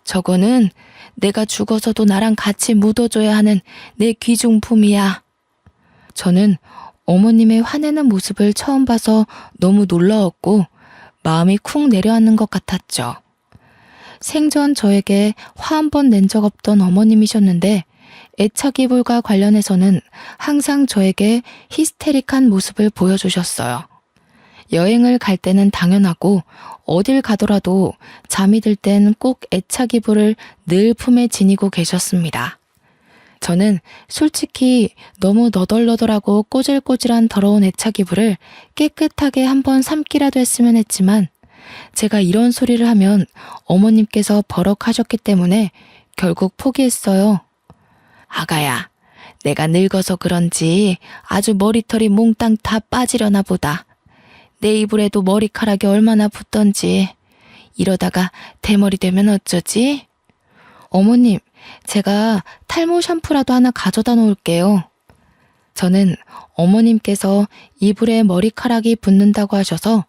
저거는 내가 죽어서도 나랑 같이 묻어줘야 하는 내 귀중품이야. 저는 어머님의 화내는 모습을 처음 봐서 너무 놀라웠고 마음이 쿵 내려앉는 것 같았죠. 생전 저에게 화 한 번 낸 적 없던 어머님이셨는데 애착 이불과 관련해서는 항상 저에게 히스테릭한 모습을 보여주셨어요. 여행을 갈 때는 당연하고 어딜 가더라도 잠이 들 땐 꼭 애착 이불을 늘 품에 지니고 계셨습니다. 저는 솔직히 너무 너덜너덜하고 꼬질꼬질한 더러운 애착 이불을 깨끗하게 한번 삶기라도 했으면 했지만 제가 이런 소리를 하면 어머님께서 버럭하셨기 때문에 결국 포기했어요. 아가야, 내가 늙어서 그런지 아주 머리털이 몽땅 다 빠지려나 보다. 내 이불에도 머리카락이 얼마나 붙던지. 이러다가 대머리 되면 어쩌지? 어머님, 제가 탈모 샴푸라도 하나 가져다 놓을게요. 저는 어머님께서 이불에 머리카락이 붙는다고 하셔서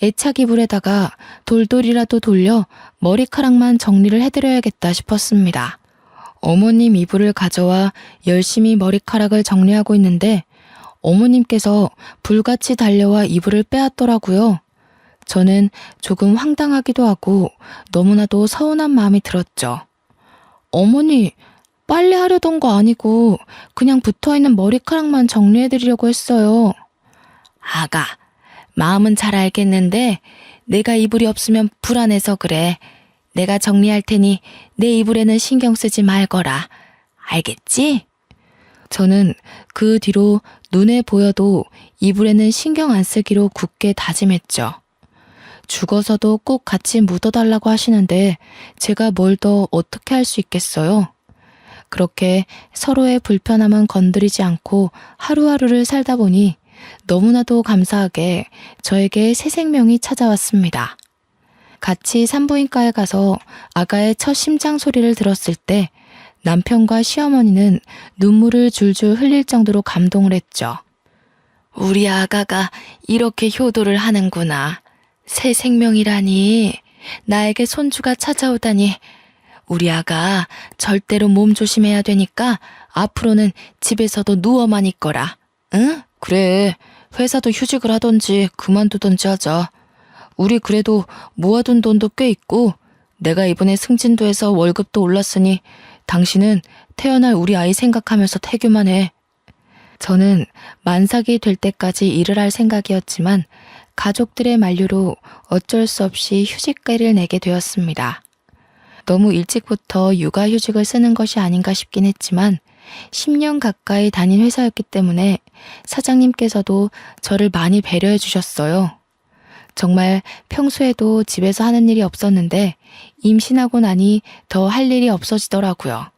애착 이불에다가 돌돌이라도 돌려 머리카락만 정리를 해드려야겠다 싶었습니다. 어머님 이불을 가져와 열심히 머리카락을 정리하고 있는데 어머님께서 불같이 달려와 이불을 빼앗더라고요. 저는 조금 황당하기도 하고 너무나도 서운한 마음이 들었죠. 어머니, 빨래하려던 거 아니고 그냥 붙어있는 머리카락만 정리해드리려고 했어요. 아가, 마음은 잘 알겠는데 내가 이불이 없으면 불안해서 그래. 내가 정리할 테니 내 이불에는 신경 쓰지 말거라. 알겠지? 저는 그 뒤로 눈에 보여도 이불에는 신경 안 쓰기로 굳게 다짐했죠. 죽어서도 꼭 같이 묻어달라고 하시는데 제가 뭘 더 어떻게 할 수 있겠어요? 그렇게 서로의 불편함은 건드리지 않고 하루하루를 살다 보니 너무나도 감사하게 저에게 새 생명이 찾아왔습니다. 같이 산부인과에 가서 아가의 첫 심장 소리를 들었을 때 남편과 시어머니는 눈물을 줄줄 흘릴 정도로 감동을 했죠. 우리 아가가 이렇게 효도를 하는구나. 새 생명이라니. 나에게 손주가 찾아오다니. 우리 아가 절대로 몸 조심해야 되니까 앞으로는 집에서도 누워만 있거라. 응? 그래. 회사도 휴직을 하던지 그만두던지 하자. 우리 그래도 모아둔 돈도 꽤 있고 내가 이번에 승진도해서 월급도 올랐으니 당신은 태어날 우리 아이 생각하면서 태교만 해. 저는 만삭이 될 때까지 일을 할 생각이었지만 가족들의 만류로 어쩔 수 없이 휴직계를 내게 되었습니다. 너무 일찍부터 육아휴직을 쓰는 것이 아닌가 싶긴 했지만 10년 가까이 다닌 회사였기 때문에 사장님께서도 저를 많이 배려해 주셨어요. 정말 평소에도 집에서 하는 일이 없었는데 임신하고 나니 더 할 일이 없어지더라고요.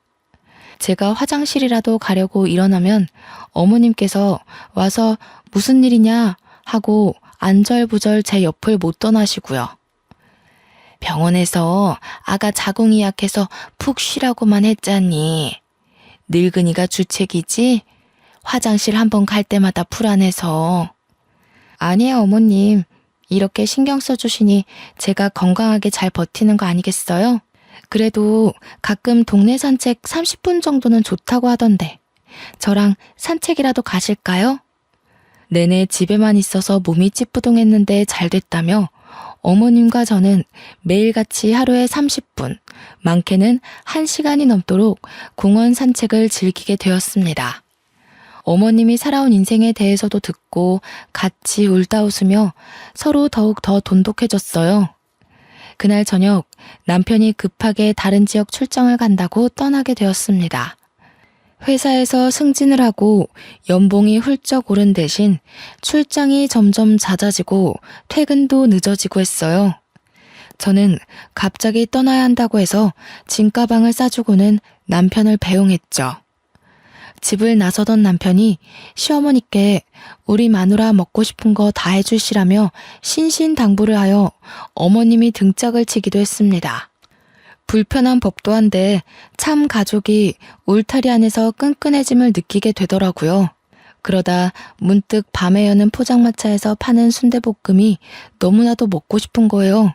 제가 화장실이라도 가려고 일어나면 어머님께서 와서 무슨 일이냐 하고 안절부절 제 옆을 못 떠나시고요. 병원에서 아가 자궁이 약해서 푹 쉬라고만 했잖니. 늙은이가 주책이지? 화장실 한번 갈 때마다 불안해서. 아니에요, 어머님. 이렇게 신경 써주시니 제가 건강하게 잘 버티는 거 아니겠어요? 그래도 가끔 동네 산책 30분 정도는 좋다고 하던데. 저랑 산책이라도 가실까요? 내내 집에만 있어서 몸이 찌뿌둥했는데 잘 됐다며 어머님과 저는 매일같이 하루에 30분, 많게는 1시간이 넘도록 공원 산책을 즐기게 되었습니다. 어머님이 살아온 인생에 대해서도 듣고 같이 울다 웃으며 서로 더욱 더 돈독해졌어요. 그날 저녁 남편이 급하게 다른 지역 출장을 간다고 떠나게 되었습니다. 회사에서 승진을 하고 연봉이 훌쩍 오른 대신 출장이 점점 잦아지고 퇴근도 늦어지고 했어요. 저는 갑자기 떠나야 한다고 해서 짐가방을 싸주고는 남편을 배웅했죠. 집을 나서던 남편이 시어머니께 우리 마누라 먹고 싶은 거 다 해주시라며 신신당부를 하여 어머님이 등짝을 치기도 했습니다. 불편한 법도 한데 참 가족이 울타리 안에서 끈끈해짐을 느끼게 되더라고요. 그러다 문득 밤에 여는 포장마차에서 파는 순대볶음이 너무나도 먹고 싶은 거예요.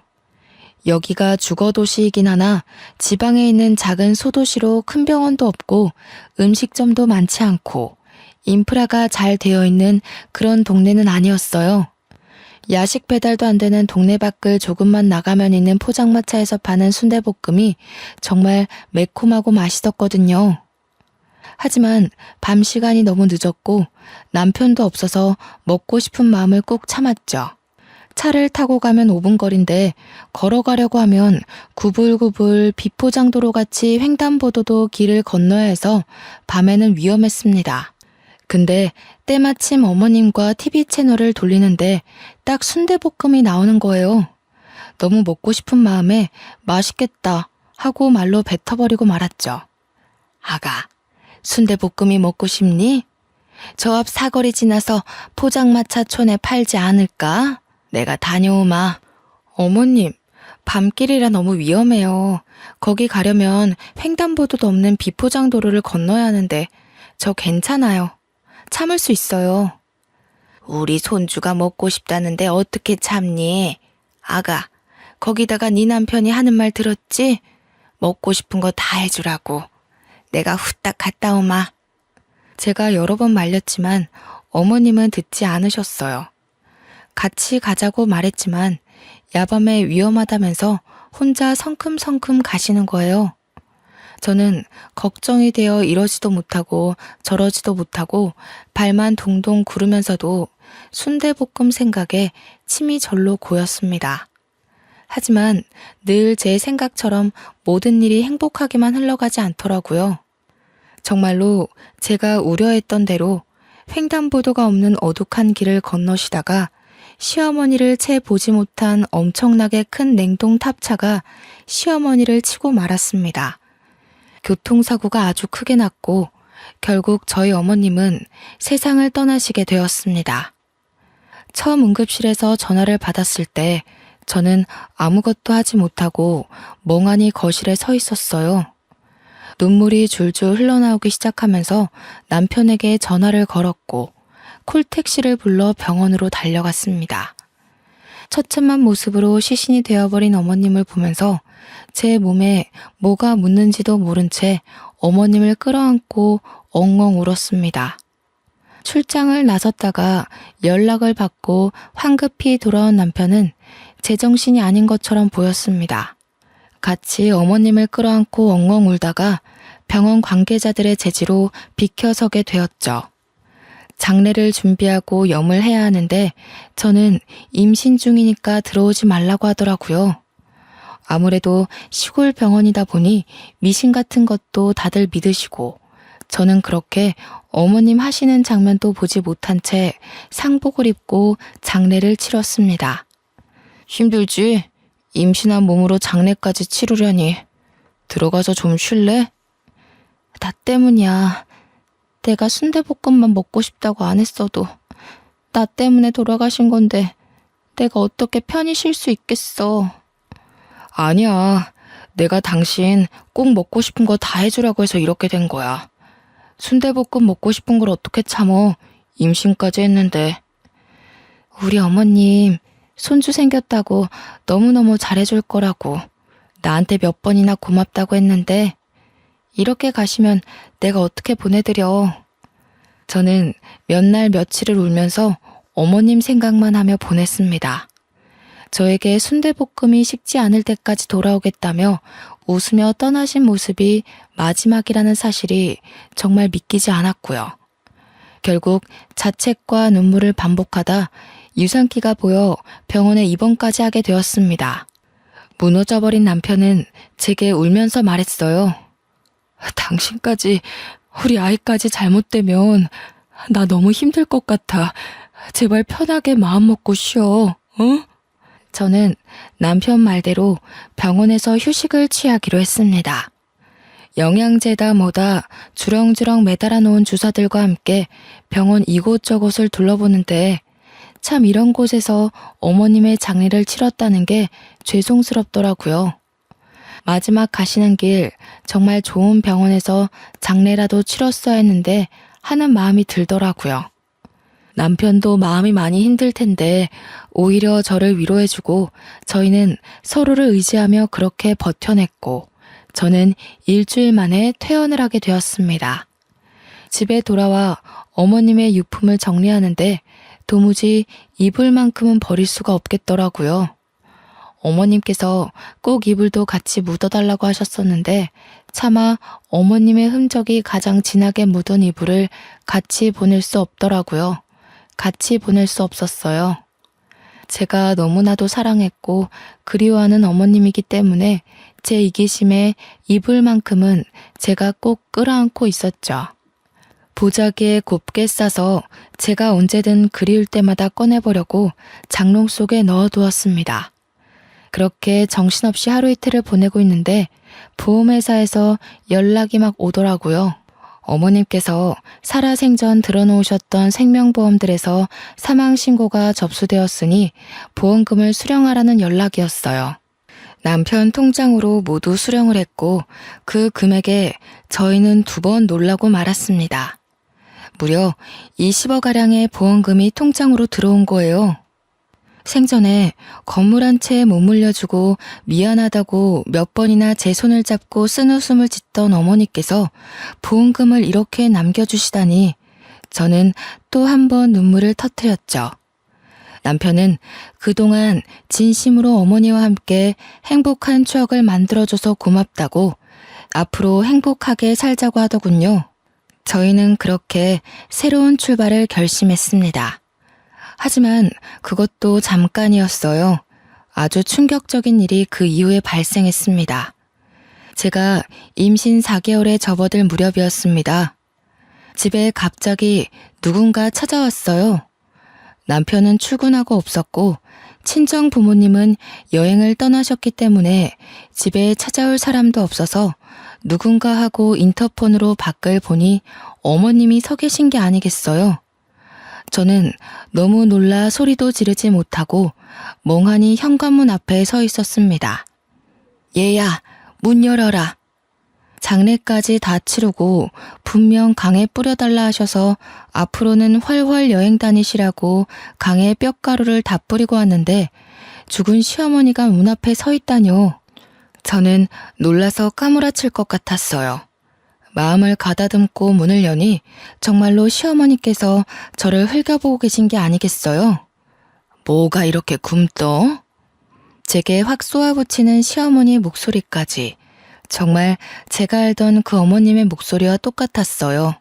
여기가 주거도시이긴 하나 지방에 있는 작은 소도시로 큰 병원도 없고 음식점도 많지 않고 인프라가 잘 되어 있는 그런 동네는 아니었어요. 야식 배달도 안 되는 동네 밖을 조금만 나가면 있는 포장마차에서 파는 순대볶음이 정말 매콤하고 맛있었거든요. 하지만 밤 시간이 너무 늦었고 남편도 없어서 먹고 싶은 마음을 꾹 참았죠. 차를 타고 가면 5분 거리인데 걸어가려고 하면 구불구불 비포장도로 같이 횡단보도도 길을 건너야 해서 밤에는 위험했습니다. 근데 때마침 어머님과 TV 채널을 돌리는데 딱 순대볶음이 나오는 거예요. 너무 먹고 싶은 마음에 맛있겠다 하고 말로 뱉어버리고 말았죠. 아가, 순대볶음이 먹고 싶니? 저 앞 사거리 지나서 포장마차촌에 팔지 않을까? 내가 다녀오마. 어머님, 밤길이라 너무 위험해요. 거기 가려면 횡단보도도 없는 비포장도로를 건너야 하는데 저 괜찮아요. 참을 수 있어요. 우리 손주가 먹고 싶다는데 어떻게 참니? 아가, 거기다가 네 남편이 하는 말 들었지? 먹고 싶은 거 다 해주라고. 내가 후딱 갔다 오마. 제가 여러 번 말렸지만 어머님은 듣지 않으셨어요. 같이 가자고 말했지만 야밤에 위험하다면서 혼자 성큼성큼 가시는 거예요. 저는 걱정이 되어 이러지도 못하고 저러지도 못하고 발만 동동 구르면서도 순대볶음 생각에 침이 절로 고였습니다. 하지만 늘 제 생각처럼 모든 일이 행복하게만 흘러가지 않더라고요. 정말로 제가 우려했던 대로 횡단보도가 없는 어둑한 길을 건너시다가 시어머니를 채 보지 못한 엄청나게 큰 냉동 탑차가 시어머니를 치고 말았습니다. 교통사고가 아주 크게 났고 결국 저희 어머님은 세상을 떠나시게 되었습니다. 처음 응급실에서 전화를 받았을 때 저는 아무것도 하지 못하고 멍하니 거실에 서 있었어요. 눈물이 줄줄 흘러나오기 시작하면서 남편에게 전화를 걸었고 콜택시를 불러 병원으로 달려갔습니다. 처참한 모습으로 시신이 되어버린 어머님을 보면서 제 몸에 뭐가 묻는지도 모른 채 어머님을 끌어안고 엉엉 울었습니다. 출장을 나섰다가 연락을 받고 황급히 돌아온 남편은 제정신이 아닌 것처럼 보였습니다. 같이 어머님을 끌어안고 엉엉 울다가 병원 관계자들의 제지로 비켜서게 되었죠. 장례를 준비하고 염을 해야 하는데 저는 임신 중이니까 들어오지 말라고 하더라고요. 아무래도 시골 병원이다 보니 미신 같은 것도 다들 믿으시고 저는 그렇게 어머님 하시는 장면도 보지 못한 채 상복을 입고 장례를 치렀습니다. 힘들지? 임신한 몸으로 장례까지 치르려니. 들어가서 좀 쉴래? 나 때문이야. 내가 순대볶음만 먹고 싶다고 안 했어도 나 때문에 돌아가신 건데 내가 어떻게 편히 쉴 수 있겠어. 아니야. 내가 당신 꼭 먹고 싶은 거 다 해주라고 해서 이렇게 된 거야. 순대볶음 먹고 싶은 걸 어떻게 참어. 임신까지 했는데. 우리 어머님 손주 생겼다고 너무너무 잘해줄 거라고 나한테 몇 번이나 고맙다고 했는데 이렇게 가시면 내가 어떻게 보내드려. 저는 몇 날 며칠을 울면서 어머님 생각만 하며 보냈습니다. 저에게 순대볶음이 식지 않을 때까지 돌아오겠다며 웃으며 떠나신 모습이 마지막이라는 사실이 정말 믿기지 않았고요. 결국 자책과 눈물을 반복하다 유산기가 보여 병원에 입원까지 하게 되었습니다. 무너져버린 남편은 제게 울면서 말했어요. 당신까지, 우리 아이까지 잘못되면 나 너무 힘들 것 같아. 제발 편하게 마음 먹고 쉬어, 응? 저는 남편 말대로 병원에서 휴식을 취하기로 했습니다. 영양제다 뭐다 주렁주렁 매달아 놓은 주사들과 함께 병원 이곳저곳을 둘러보는데 참 이런 곳에서 어머님의 장례를 치렀다는 게 죄송스럽더라고요. 마지막 가시는 길 정말 좋은 병원에서 장례라도 치렀어야 했는데 하는 마음이 들더라고요. 남편도 마음이 많이 힘들 텐데 오히려 저를 위로해주고 저희는 서로를 의지하며 그렇게 버텨냈고 저는 일주일 만에 퇴원을 하게 되었습니다. 집에 돌아와 어머님의 유품을 정리하는데 도무지 이불만큼은 버릴 수가 없겠더라고요. 어머님께서 꼭 이불도 같이 묻어달라고 하셨었는데 차마 어머님의 흔적이 가장 진하게 묻은 이불을 같이 보낼 수 없더라고요. 같이 보낼 수 없었어요. 제가 너무나도 사랑했고 그리워하는 어머님이기 때문에 제 이기심에 이불만큼은 제가 꼭 끌어안고 있었죠. 보자기에 곱게 싸서 제가 언제든 그리울 때마다 꺼내보려고 장롱 속에 넣어두었습니다. 그렇게 정신없이 하루 이틀을 보내고 있는데 보험회사에서 연락이 막 오더라고요. 어머님께서 살아생전 들어놓으셨던 생명보험들에서 사망신고가 접수되었으니 보험금을 수령하라는 연락이었어요. 남편 통장으로 모두 수령을 했고 그 금액에 저희는 2번 놀라고 말았습니다. 무려 20억가량의 보험금이 통장으로 들어온 거예요. 생전에 건물 한 채에 못 물려주고 미안하다고 몇 번이나 제 손을 잡고 쓴웃음을 짓던 어머니께서 보험금을 이렇게 남겨주시다니 저는 또 한 번 눈물을 터뜨렸죠. 남편은 그동안 진심으로 어머니와 함께 행복한 추억을 만들어줘서 고맙다고 앞으로 행복하게 살자고 하더군요. 저희는 그렇게 새로운 출발을 결심했습니다. 하지만 그것도 잠깐이었어요. 아주 충격적인 일이 그 이후에 발생했습니다. 제가 임신 4개월에 접어들 무렵이었습니다. 집에 갑자기 누군가 찾아왔어요. 남편은 출근하고 없었고 친정 부모님은 여행을 떠나셨기 때문에 집에 찾아올 사람도 없어서 누군가 하고 인터폰으로 밖을 보니 어머님이 서 계신 게 아니겠어요. 저는 너무 놀라 소리도 지르지 못하고 멍하니 현관문 앞에 서 있었습니다. 얘야, 문 열어라. 장례까지 다 치르고 분명 강에 뿌려달라 하셔서 앞으로는 훨훨 여행 다니시라고 강에 뼈가루를 다 뿌리고 왔는데 죽은 시어머니가 문 앞에 서 있다뇨. 저는 놀라서 까무라칠 것 같았어요. 마음을 가다듬고 문을 여니 정말로 시어머니께서 저를 흘겨보고 계신 게 아니겠어요? 뭐가 이렇게 굼떠? 제게 확 쏘아붙이는 시어머니의 목소리까지 정말 제가 알던 그 어머님의 목소리와 똑같았어요.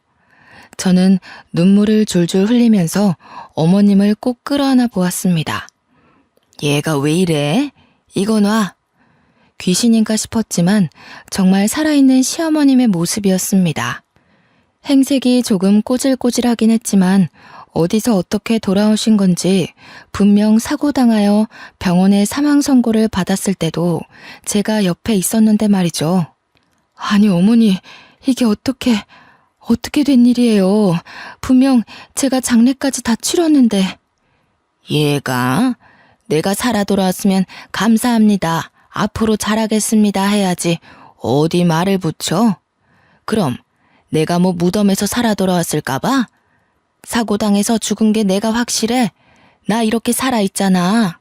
저는 눈물을 줄줄 흘리면서 어머님을 꼭 끌어안아 보았습니다. 얘가 왜 이래? 이거 놔. 귀신인가 싶었지만 정말 살아있는 시어머님의 모습이었습니다. 행색이 조금 꼬질꼬질하긴 했지만 어디서 어떻게 돌아오신 건지 분명 사고당하여 병원에 사망 선고를 받았을 때도 제가 옆에 있었는데 말이죠. 아니 어머니, 이게 어떻게 된 일이에요. 분명 제가 장례까지 다 치렀는데. 얘가 내가 살아 돌아왔으면 감사합니다. 앞으로 잘하겠습니다 해야지 어디 말을 붙여? 그럼 내가 뭐 무덤에서 살아 돌아왔을까봐? 사고당해서 죽은 게 내가 확실해? 나 이렇게 살아있잖아.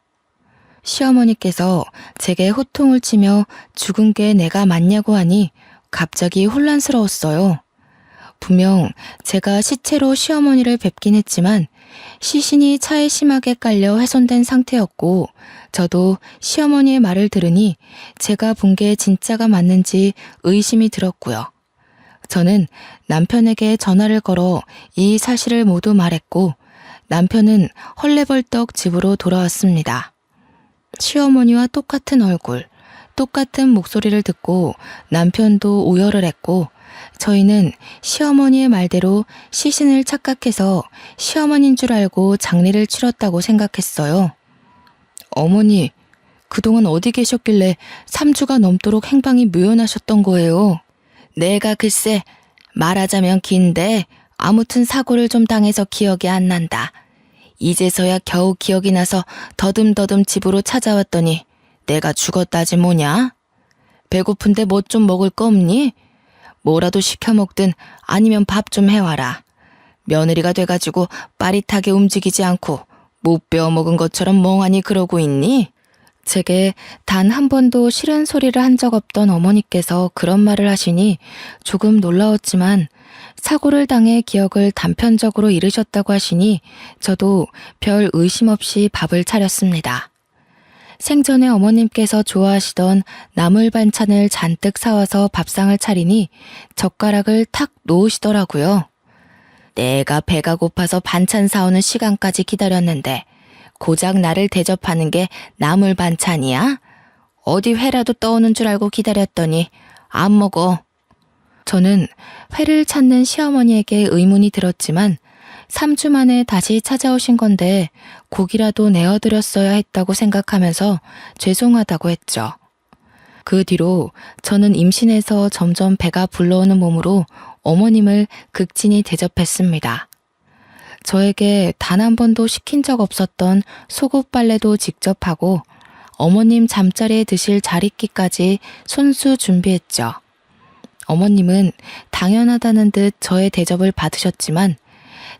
시어머니께서 제게 호통을 치며 죽은 게 내가 맞냐고 하니 갑자기 혼란스러웠어요. 분명 제가 시체로 시어머니를 뵙긴 했지만 시신이 차에 심하게 깔려 훼손된 상태였고 저도 시어머니의 말을 들으니 제가 본 게 진짜가 맞는지 의심이 들었고요. 저는 남편에게 전화를 걸어 이 사실을 모두 말했고 남편은 헐레벌떡 집으로 돌아왔습니다. 시어머니와 똑같은 얼굴, 똑같은 목소리를 듣고 남편도 오열을 했고 저희는 시어머니의 말대로 시신을 착각해서 시어머니인 줄 알고 장례를 치렀다고 생각했어요. 어머니, 그동안 어디 계셨길래 3주가 넘도록 행방이 묘연하셨던 거예요? 내가 글쎄 말하자면 긴데 아무튼 사고를 좀 당해서 기억이 안 난다. 이제서야 겨우 기억이 나서 더듬더듬 집으로 찾아왔더니 내가 죽었다지 뭐냐? 배고픈데 뭐 좀 먹을 거 없니? 뭐라도 시켜 먹든 아니면 밥 좀 해와라. 며느리가 돼가지고 빠릿하게 움직이지 않고 못 배워 먹은 것처럼 멍하니 그러고 있니? 제게 단 한 번도 싫은 소리를 한 적 없던 어머니께서 그런 말을 하시니 조금 놀라웠지만 사고를 당해 기억을 단편적으로 잃으셨다고 하시니 저도 별 의심 없이 밥을 차렸습니다. 생전에 어머님께서 좋아하시던 나물 반찬을 잔뜩 사와서 밥상을 차리니 젓가락을 탁 놓으시더라고요. 내가 배가 고파서 반찬 사오는 시간까지 기다렸는데 고작 나를 대접하는 게 나물 반찬이야? 어디 회라도 떠오는 줄 알고 기다렸더니 안 먹어. 저는 회를 찾는 시어머니에게 의문이 들었지만 3주 만에 다시 찾아오신 건데 고기라도 내어드렸어야 했다고 생각하면서 죄송하다고 했죠. 그 뒤로 저는 임신해서 점점 배가 불러오는 몸으로 어머님을 극진히 대접했습니다. 저에게 단 한 번도 시킨 적 없었던 속옷 빨래도 직접 하고 어머님 잠자리에 드실 자리끼까지 손수 준비했죠. 어머님은 당연하다는 듯 저의 대접을 받으셨지만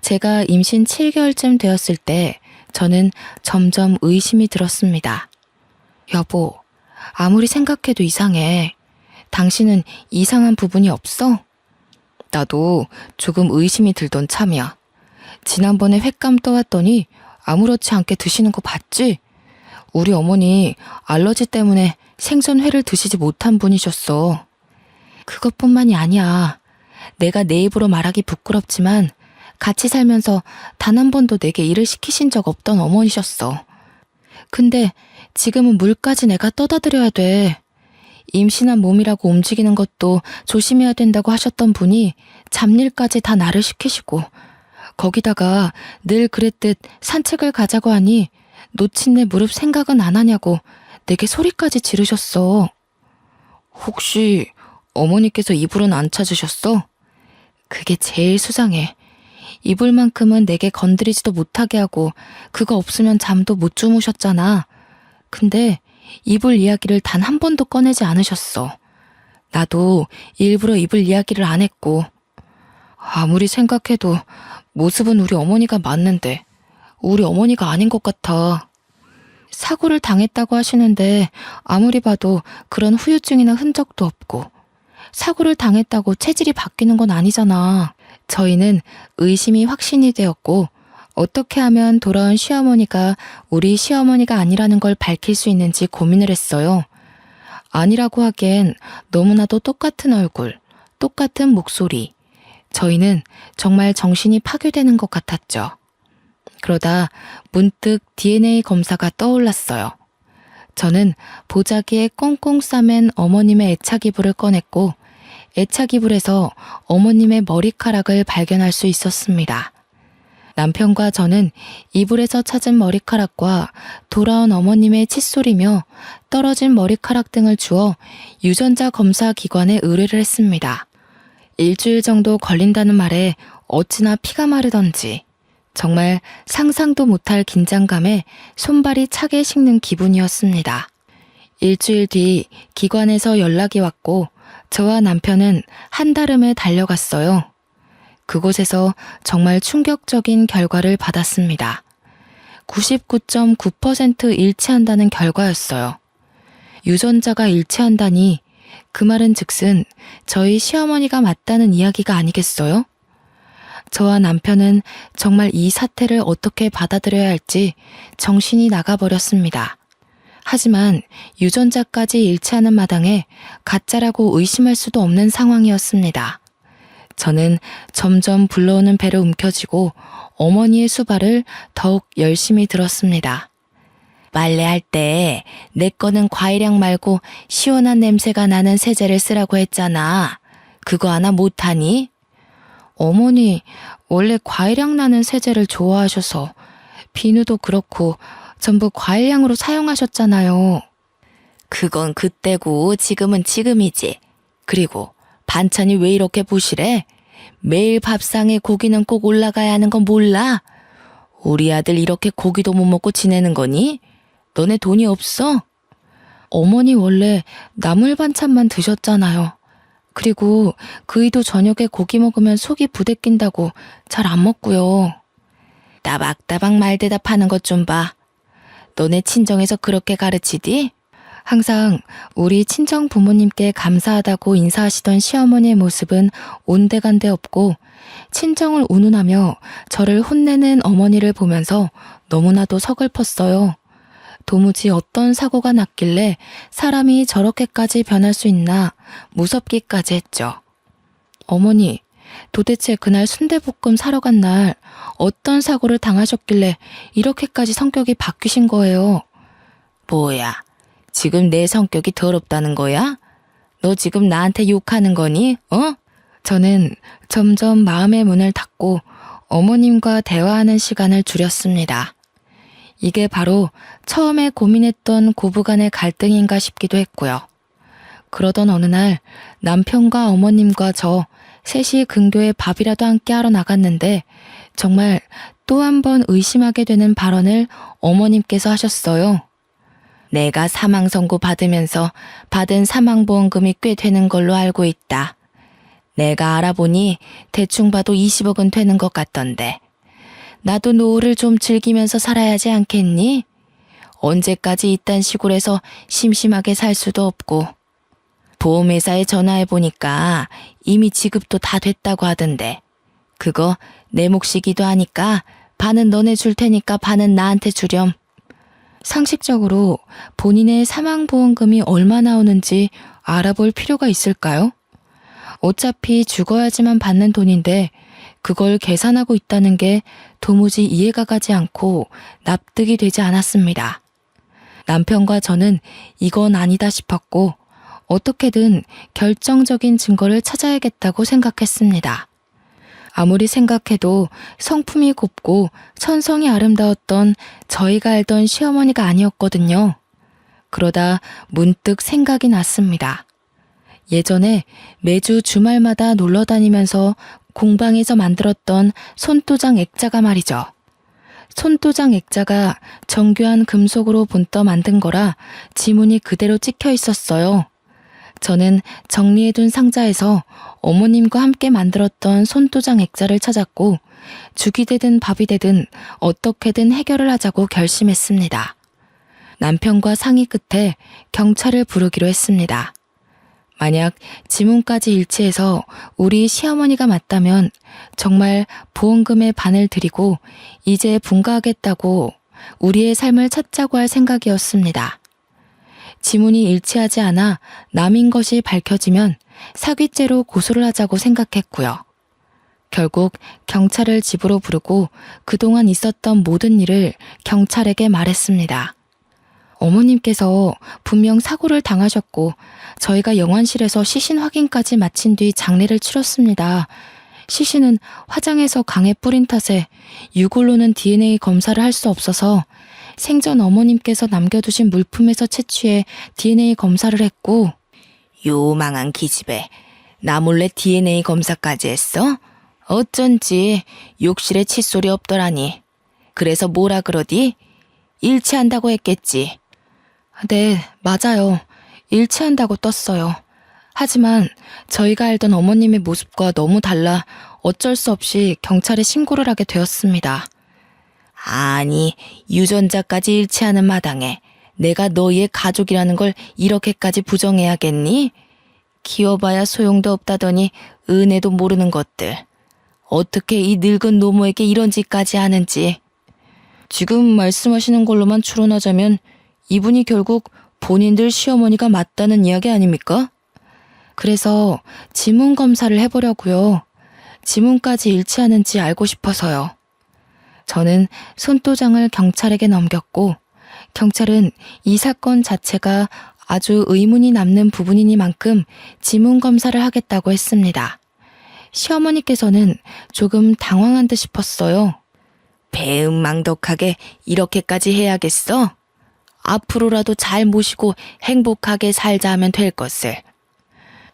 제가 임신 7개월쯤 되었을 때 저는 점점 의심이 들었습니다. 여보, 아무리 생각해도 이상해. 당신은 이상한 부분이 없어? 나도 조금 의심이 들던 참이야. 지난번에 횟감 떠왔더니 아무렇지 않게 드시는 거 봤지? 우리 어머니 알러지 때문에 생선 회를 드시지 못한 분이셨어. 그것뿐만이 아니야. 내가 내 입으로 말하기 부끄럽지만 같이 살면서 단 한 번도 내게 일을 시키신 적 없던 어머니셨어. 근데 지금은 물까지 내가 떠다 드려야 돼. 임신한 몸이라고 움직이는 것도 조심해야 된다고 하셨던 분이 잡일까지 다 나를 시키시고 거기다가 늘 그랬듯 산책을 가자고 하니 놓친 내 무릎 생각은 안 하냐고 내게 소리까지 지르셨어. 혹시 어머니께서 이불은 안 찾으셨어? 그게 제일 수상해. 이불만큼은 내게 건드리지도 못하게 하고 그거 없으면 잠도 못 주무셨잖아. 근데 이불 이야기를 단 한 번도 꺼내지 않으셨어. 나도 일부러 이불 이야기를 안 했고. 아무리 생각해도 모습은 우리 어머니가 맞는데 우리 어머니가 아닌 것 같아. 사고를 당했다고 하시는데 아무리 봐도 그런 후유증이나 흔적도 없고 사고를 당했다고 체질이 바뀌는 건 아니잖아. 저희는 의심이 확신이 되었고 어떻게 하면 돌아온 시어머니가 우리 시어머니가 아니라는 걸 밝힐 수 있는지 고민을 했어요. 아니라고 하기엔 너무나도 똑같은 얼굴, 똑같은 목소리. 저희는 정말 정신이 파괴되는 것 같았죠. 그러다 문득 DNA 검사가 떠올랐어요. 저는 보자기에 꽁꽁 싸맨 어머님의 애착이불을 꺼냈고 애착이불에서 어머님의 머리카락을 발견할 수 있었습니다. 남편과 저는 이불에서 찾은 머리카락과 돌아온 어머님의 칫솔이며 떨어진 머리카락 등을 주워 유전자 검사 기관에 의뢰를 했습니다. 일주일 정도 걸린다는 말에 어찌나 피가 마르던지 정말 상상도 못할 긴장감에 손발이 차게 식는 기분이었습니다. 일주일 뒤 기관에서 연락이 왔고 저와 남편은 한달음에 달려갔어요. 그곳에서 정말 충격적인 결과를 받았습니다. 99.9% 일치한다는 결과였어요. 유전자가 일치한다니 그 말은 즉슨 저희 시어머니가 맞다는 이야기가 아니겠어요? 저와 남편은 정말 이 사태를 어떻게 받아들여야 할지 정신이 나가버렸습니다. 하지만 유전자까지 일치하는 마당에 가짜라고 의심할 수도 없는 상황이었습니다. 저는 점점 불러오는 배를 움켜쥐고 어머니의 수발을 더욱 열심히 들었습니다. 빨래할 때 내 거는 과일향 말고 시원한 냄새가 나는 세제를 쓰라고 했잖아. 그거 하나 못하니? 어머니, 원래 과일향 나는 세제를 좋아하셔서 비누도 그렇고 전부 과일향으로 사용하셨잖아요. 그건 그때고 지금은 지금이지. 그리고 반찬이 왜 이렇게 부실해? 매일 밥상에 고기는 꼭 올라가야 하는 건 몰라? 우리 아들 이렇게 고기도 못 먹고 지내는 거니? 너네 돈이 없어? 어머니 원래 나물 반찬만 드셨잖아요. 그리고 그이도 저녁에 고기 먹으면 속이 부대낀다고 잘 안 먹고요. 따박따박 말 대답하는 것 좀 봐. 너네 친정에서 그렇게 가르치디? 항상 우리 친정 부모님께 감사하다고 인사하시던 시어머니의 모습은 온데간데 없고 친정을 운운하며 저를 혼내는 어머니를 보면서 너무나도 서글펐어요. 도무지 어떤 사고가 났길래 사람이 저렇게까지 변할 수 있나 무섭기까지 했죠. 어머니, 도대체 그날 순대볶음 사러 간 날 어떤 사고를 당하셨길래 이렇게까지 성격이 바뀌신 거예요? 뭐야, 지금 내 성격이 더럽다는 거야? 너 지금 나한테 욕하는 거니? 어? 저는 점점 마음의 문을 닫고 어머님과 대화하는 시간을 줄였습니다. 이게 바로 처음에 고민했던 고부간의 갈등인가 싶기도 했고요. 그러던 어느 날 남편과 어머님과 저 셋이 근교에 밥이라도 함께 하러 나갔는데 정말 또 한 번 의심하게 되는 발언을 어머님께서 하셨어요. 내가 사망 선고 받으면서 받은 사망보험금이 꽤 되는 걸로 알고 있다. 내가 알아보니 대충 봐도 20억은 되는 것 같던데. 나도 노후를 좀 즐기면서 살아야지 않겠니? 언제까지 이딴 시골에서 심심하게 살 수도 없고. 보험회사에 전화해보니까 이미 지급도 다 됐다고 하던데. 그거 내 몫이기도 하니까 반은 너네 줄 테니까 반은 나한테 주렴. 상식적으로 본인의 사망보험금이 얼마 나오는지 알아볼 필요가 있을까요? 어차피 죽어야지만 받는 돈인데 그걸 계산하고 있다는 게 도무지 이해가 가지 않고 납득이 되지 않았습니다. 남편과 저는 이건 아니다 싶었고 어떻게든 결정적인 증거를 찾아야겠다고 생각했습니다. 아무리 생각해도 성품이 곱고 천성이 아름다웠던 저희가 알던 시어머니가 아니었거든요. 그러다 문득 생각이 났습니다. 예전에 매주 주말마다 놀러 다니면서 공방에서 만들었던 손도장 액자가 말이죠. 손도장 액자가 정교한 금속으로 본떠 만든 거라 지문이 그대로 찍혀 있었어요. 저는 정리해둔 상자에서 어머님과 함께 만들었던 손도장 액자를 찾았고 죽이 되든 밥이 되든 어떻게든 해결을 하자고 결심했습니다. 남편과 상의 끝에 경찰을 부르기로 했습니다. 만약 지문까지 일치해서 우리 시어머니가 맞다면 정말 보험금의 반을 드리고 이제 분가하겠다고 우리의 삶을 찾자고 할 생각이었습니다. 지문이 일치하지 않아 남인 것이 밝혀지면 사기죄로 고소를 하자고 생각했고요. 결국 경찰을 집으로 부르고 그동안 있었던 모든 일을 경찰에게 말했습니다. 어머님께서 분명 사고를 당하셨고 저희가 영안실에서 시신 확인까지 마친 뒤 장례를 치렀습니다. 시신은 화장해서 강에 뿌린 탓에 유골로는 DNA 검사를 할 수 없어서 생전 어머님께서 남겨두신 물품에서 채취해 DNA 검사를 했고 요망한 기집애 나 몰래 DNA 검사까지 했어? 어쩐지 욕실에 칫솔이 없더라니. 그래서 뭐라 그러디? 일치한다고 했겠지. 네, 맞아요. 일치한다고 떴어요. 하지만 저희가 알던 어머님의 모습과 너무 달라 어쩔 수 없이 경찰에 신고를 하게 되었습니다. 아니, 유전자까지 일치하는 마당에 내가 너희의 가족이라는 걸 이렇게까지 부정해야겠니? 키워봐야 소용도 없다더니 은혜도 모르는 것들. 어떻게 이 늙은 노모에게 이런 짓까지 하는지. 지금 말씀하시는 걸로만 추론하자면 이분이 결국 본인들 시어머니가 맞다는 이야기 아닙니까? 그래서 지문 검사를 해보려고요. 지문까지 일치하는지 알고 싶어서요. 저는 손도장을 경찰에게 넘겼고 경찰은 이 사건 자체가 아주 의문이 남는 부분이니만큼 지문 검사를 하겠다고 했습니다. 시어머니께서는 조금 당황한 듯 싶었어요. 배은망덕하게 이렇게까지 해야겠어? 앞으로라도 잘 모시고 행복하게 살자 하면 될 것을.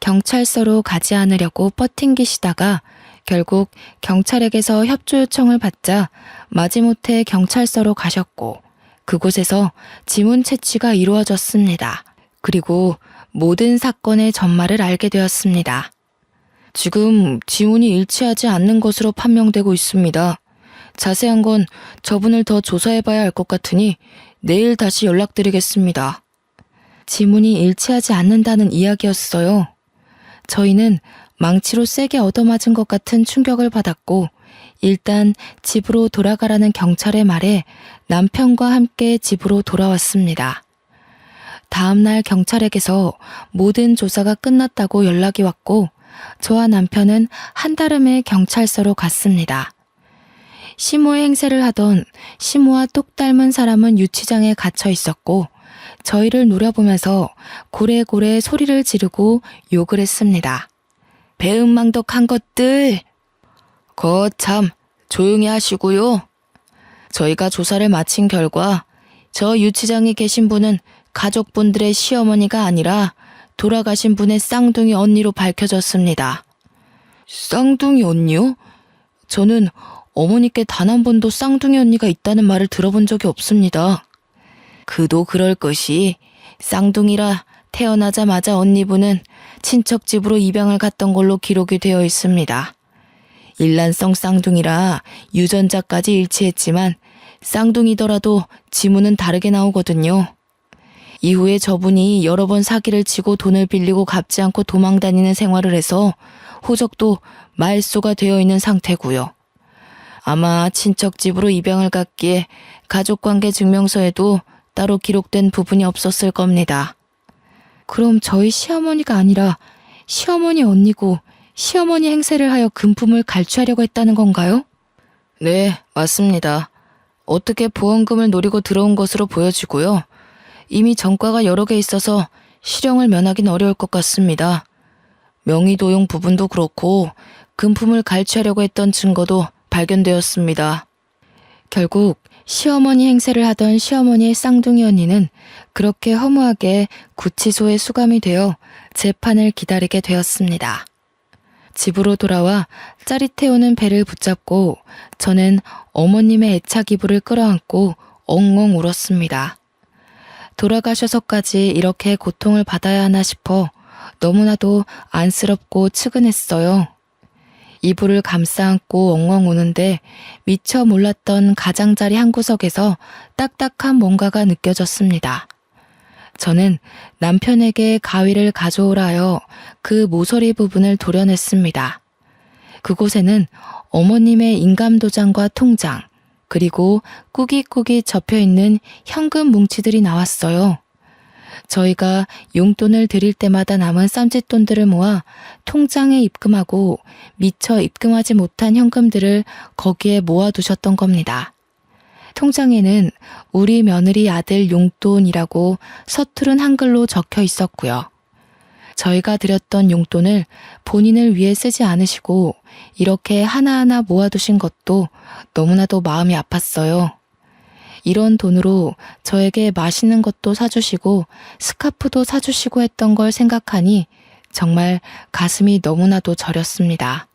경찰서로 가지 않으려고 버팅기시다가 결국 경찰에게서 협조 요청을 받자 마지못해 경찰서로 가셨고 그곳에서 지문 채취가 이루어졌습니다. 그리고 모든 사건의 전말을 알게 되었습니다. 지금 지문이 일치하지 않는 것으로 판명되고 있습니다. 자세한 건 저분을 더 조사해봐야 할 것 같으니 내일 다시 연락드리겠습니다. 지문이 일치하지 않는다는 이야기였어요. 저희는 망치로 세게 얻어맞은 것 같은 충격을 받았고 일단 집으로 돌아가라는 경찰의 말에 남편과 함께 집으로 돌아왔습니다. 다음날 경찰에게서 모든 조사가 끝났다고 연락이 왔고 저와 남편은 한달음에 경찰서로 갔습니다. 시모의 행세를 하던 시모와 똑 닮은 사람은 유치장에 갇혀 있었고 저희를 노려보면서 고래고래 소리를 지르고 욕을 했습니다. 배은망덕한 것들! 거참 조용히 하시고요. 저희가 조사를 마친 결과 저 유치장에 계신 분은 가족분들의 시어머니가 아니라 돌아가신 분의 쌍둥이 언니로 밝혀졌습니다. 쌍둥이 언니요? 저는 어머니께 단 한 번도 쌍둥이 언니가 있다는 말을 들어본 적이 없습니다. 그도 그럴 것이 쌍둥이라 태어나자마자 언니분은 친척 집으로 입양을 갔던 걸로 기록이 되어 있습니다. 일란성 쌍둥이라 유전자까지 일치했지만 쌍둥이더라도 지문은 다르게 나오거든요. 이후에 저분이 여러 번 사기를 치고 돈을 빌리고 갚지 않고 도망다니는 생활을 해서 호적도 말소가 되어 있는 상태고요. 아마 친척 집으로 입양을 갔기에 가족관계 증명서에도 따로 기록된 부분이 없었을 겁니다. 그럼 저희 시어머니가 아니라 시어머니 언니고 시어머니 행세를 하여 금품을 갈취하려고 했다는 건가요? 네, 맞습니다. 어떻게 보험금을 노리고 들어온 것으로 보여지고요. 이미 전과가 여러 개 있어서 실형을 면하긴 어려울 것 같습니다. 명의도용 부분도 그렇고 금품을 갈취하려고 했던 증거도 발견되었습니다. 결국 시어머니 행세를 하던 시어머니의 쌍둥이 언니는 그렇게 허무하게 구치소에 수감이 되어 재판을 기다리게 되었습니다. 집으로 돌아와 짜릿해오는 배를 붙잡고 저는 어머님의 애착 이불을 끌어안고 엉엉 울었습니다. 돌아가셔서까지 이렇게 고통을 받아야 하나 싶어 너무나도 안쓰럽고 측은했어요. 이불을 감싸 안고 엉엉 우는데 미처 몰랐던 가장자리 한 구석에서 딱딱한 뭔가가 느껴졌습니다. 저는 남편에게 가위를 가져오라 하여 그 모서리 부분을 도려냈습니다. 그곳에는 어머님의 인감도장과 통장, 그리고 꾸깃꾸깃 접혀있는 현금 뭉치들이 나왔어요. 저희가 용돈을 드릴 때마다 남은 쌈짓돈들을 모아 통장에 입금하고 미처 입금하지 못한 현금들을 거기에 모아두셨던 겁니다. 통장에는 우리 며느리 아들 용돈이라고 서투른 한글로 적혀 있었고요. 저희가 드렸던 용돈을 본인을 위해 쓰지 않으시고 이렇게 하나하나 모아두신 것도 너무나도 마음이 아팠어요. 이런 돈으로 저에게 맛있는 것도 사주시고 스카프도 사주시고 했던 걸 생각하니 정말 가슴이 너무나도 저렸습니다.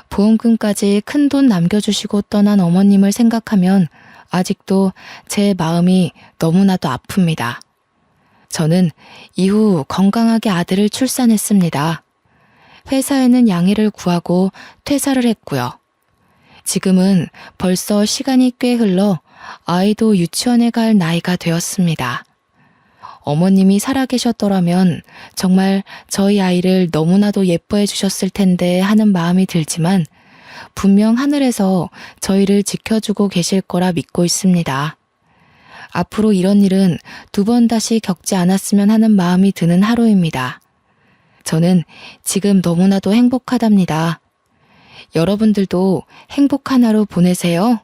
보험금까지 큰 돈 남겨주시고 떠난 어머님을 생각하면 아직도 제 마음이 너무나도 아픕니다. 저는 이후 건강하게 아들을 출산했습니다. 회사에는 양해를 구하고 퇴사를 했고요. 지금은 벌써 시간이 꽤 흘러 아이도 유치원에 갈 나이가 되었습니다. 어머님이 살아계셨더라면 정말 저희 아이를 너무나도 예뻐해 주셨을 텐데 하는 마음이 들지만 분명 하늘에서 저희를 지켜주고 계실 거라 믿고 있습니다. 앞으로 이런 일은 2번 다시 겪지 않았으면 하는 마음이 드는 하루입니다. 저는 지금 너무나도 행복하답니다. 여러분들도 행복한 하루 보내세요.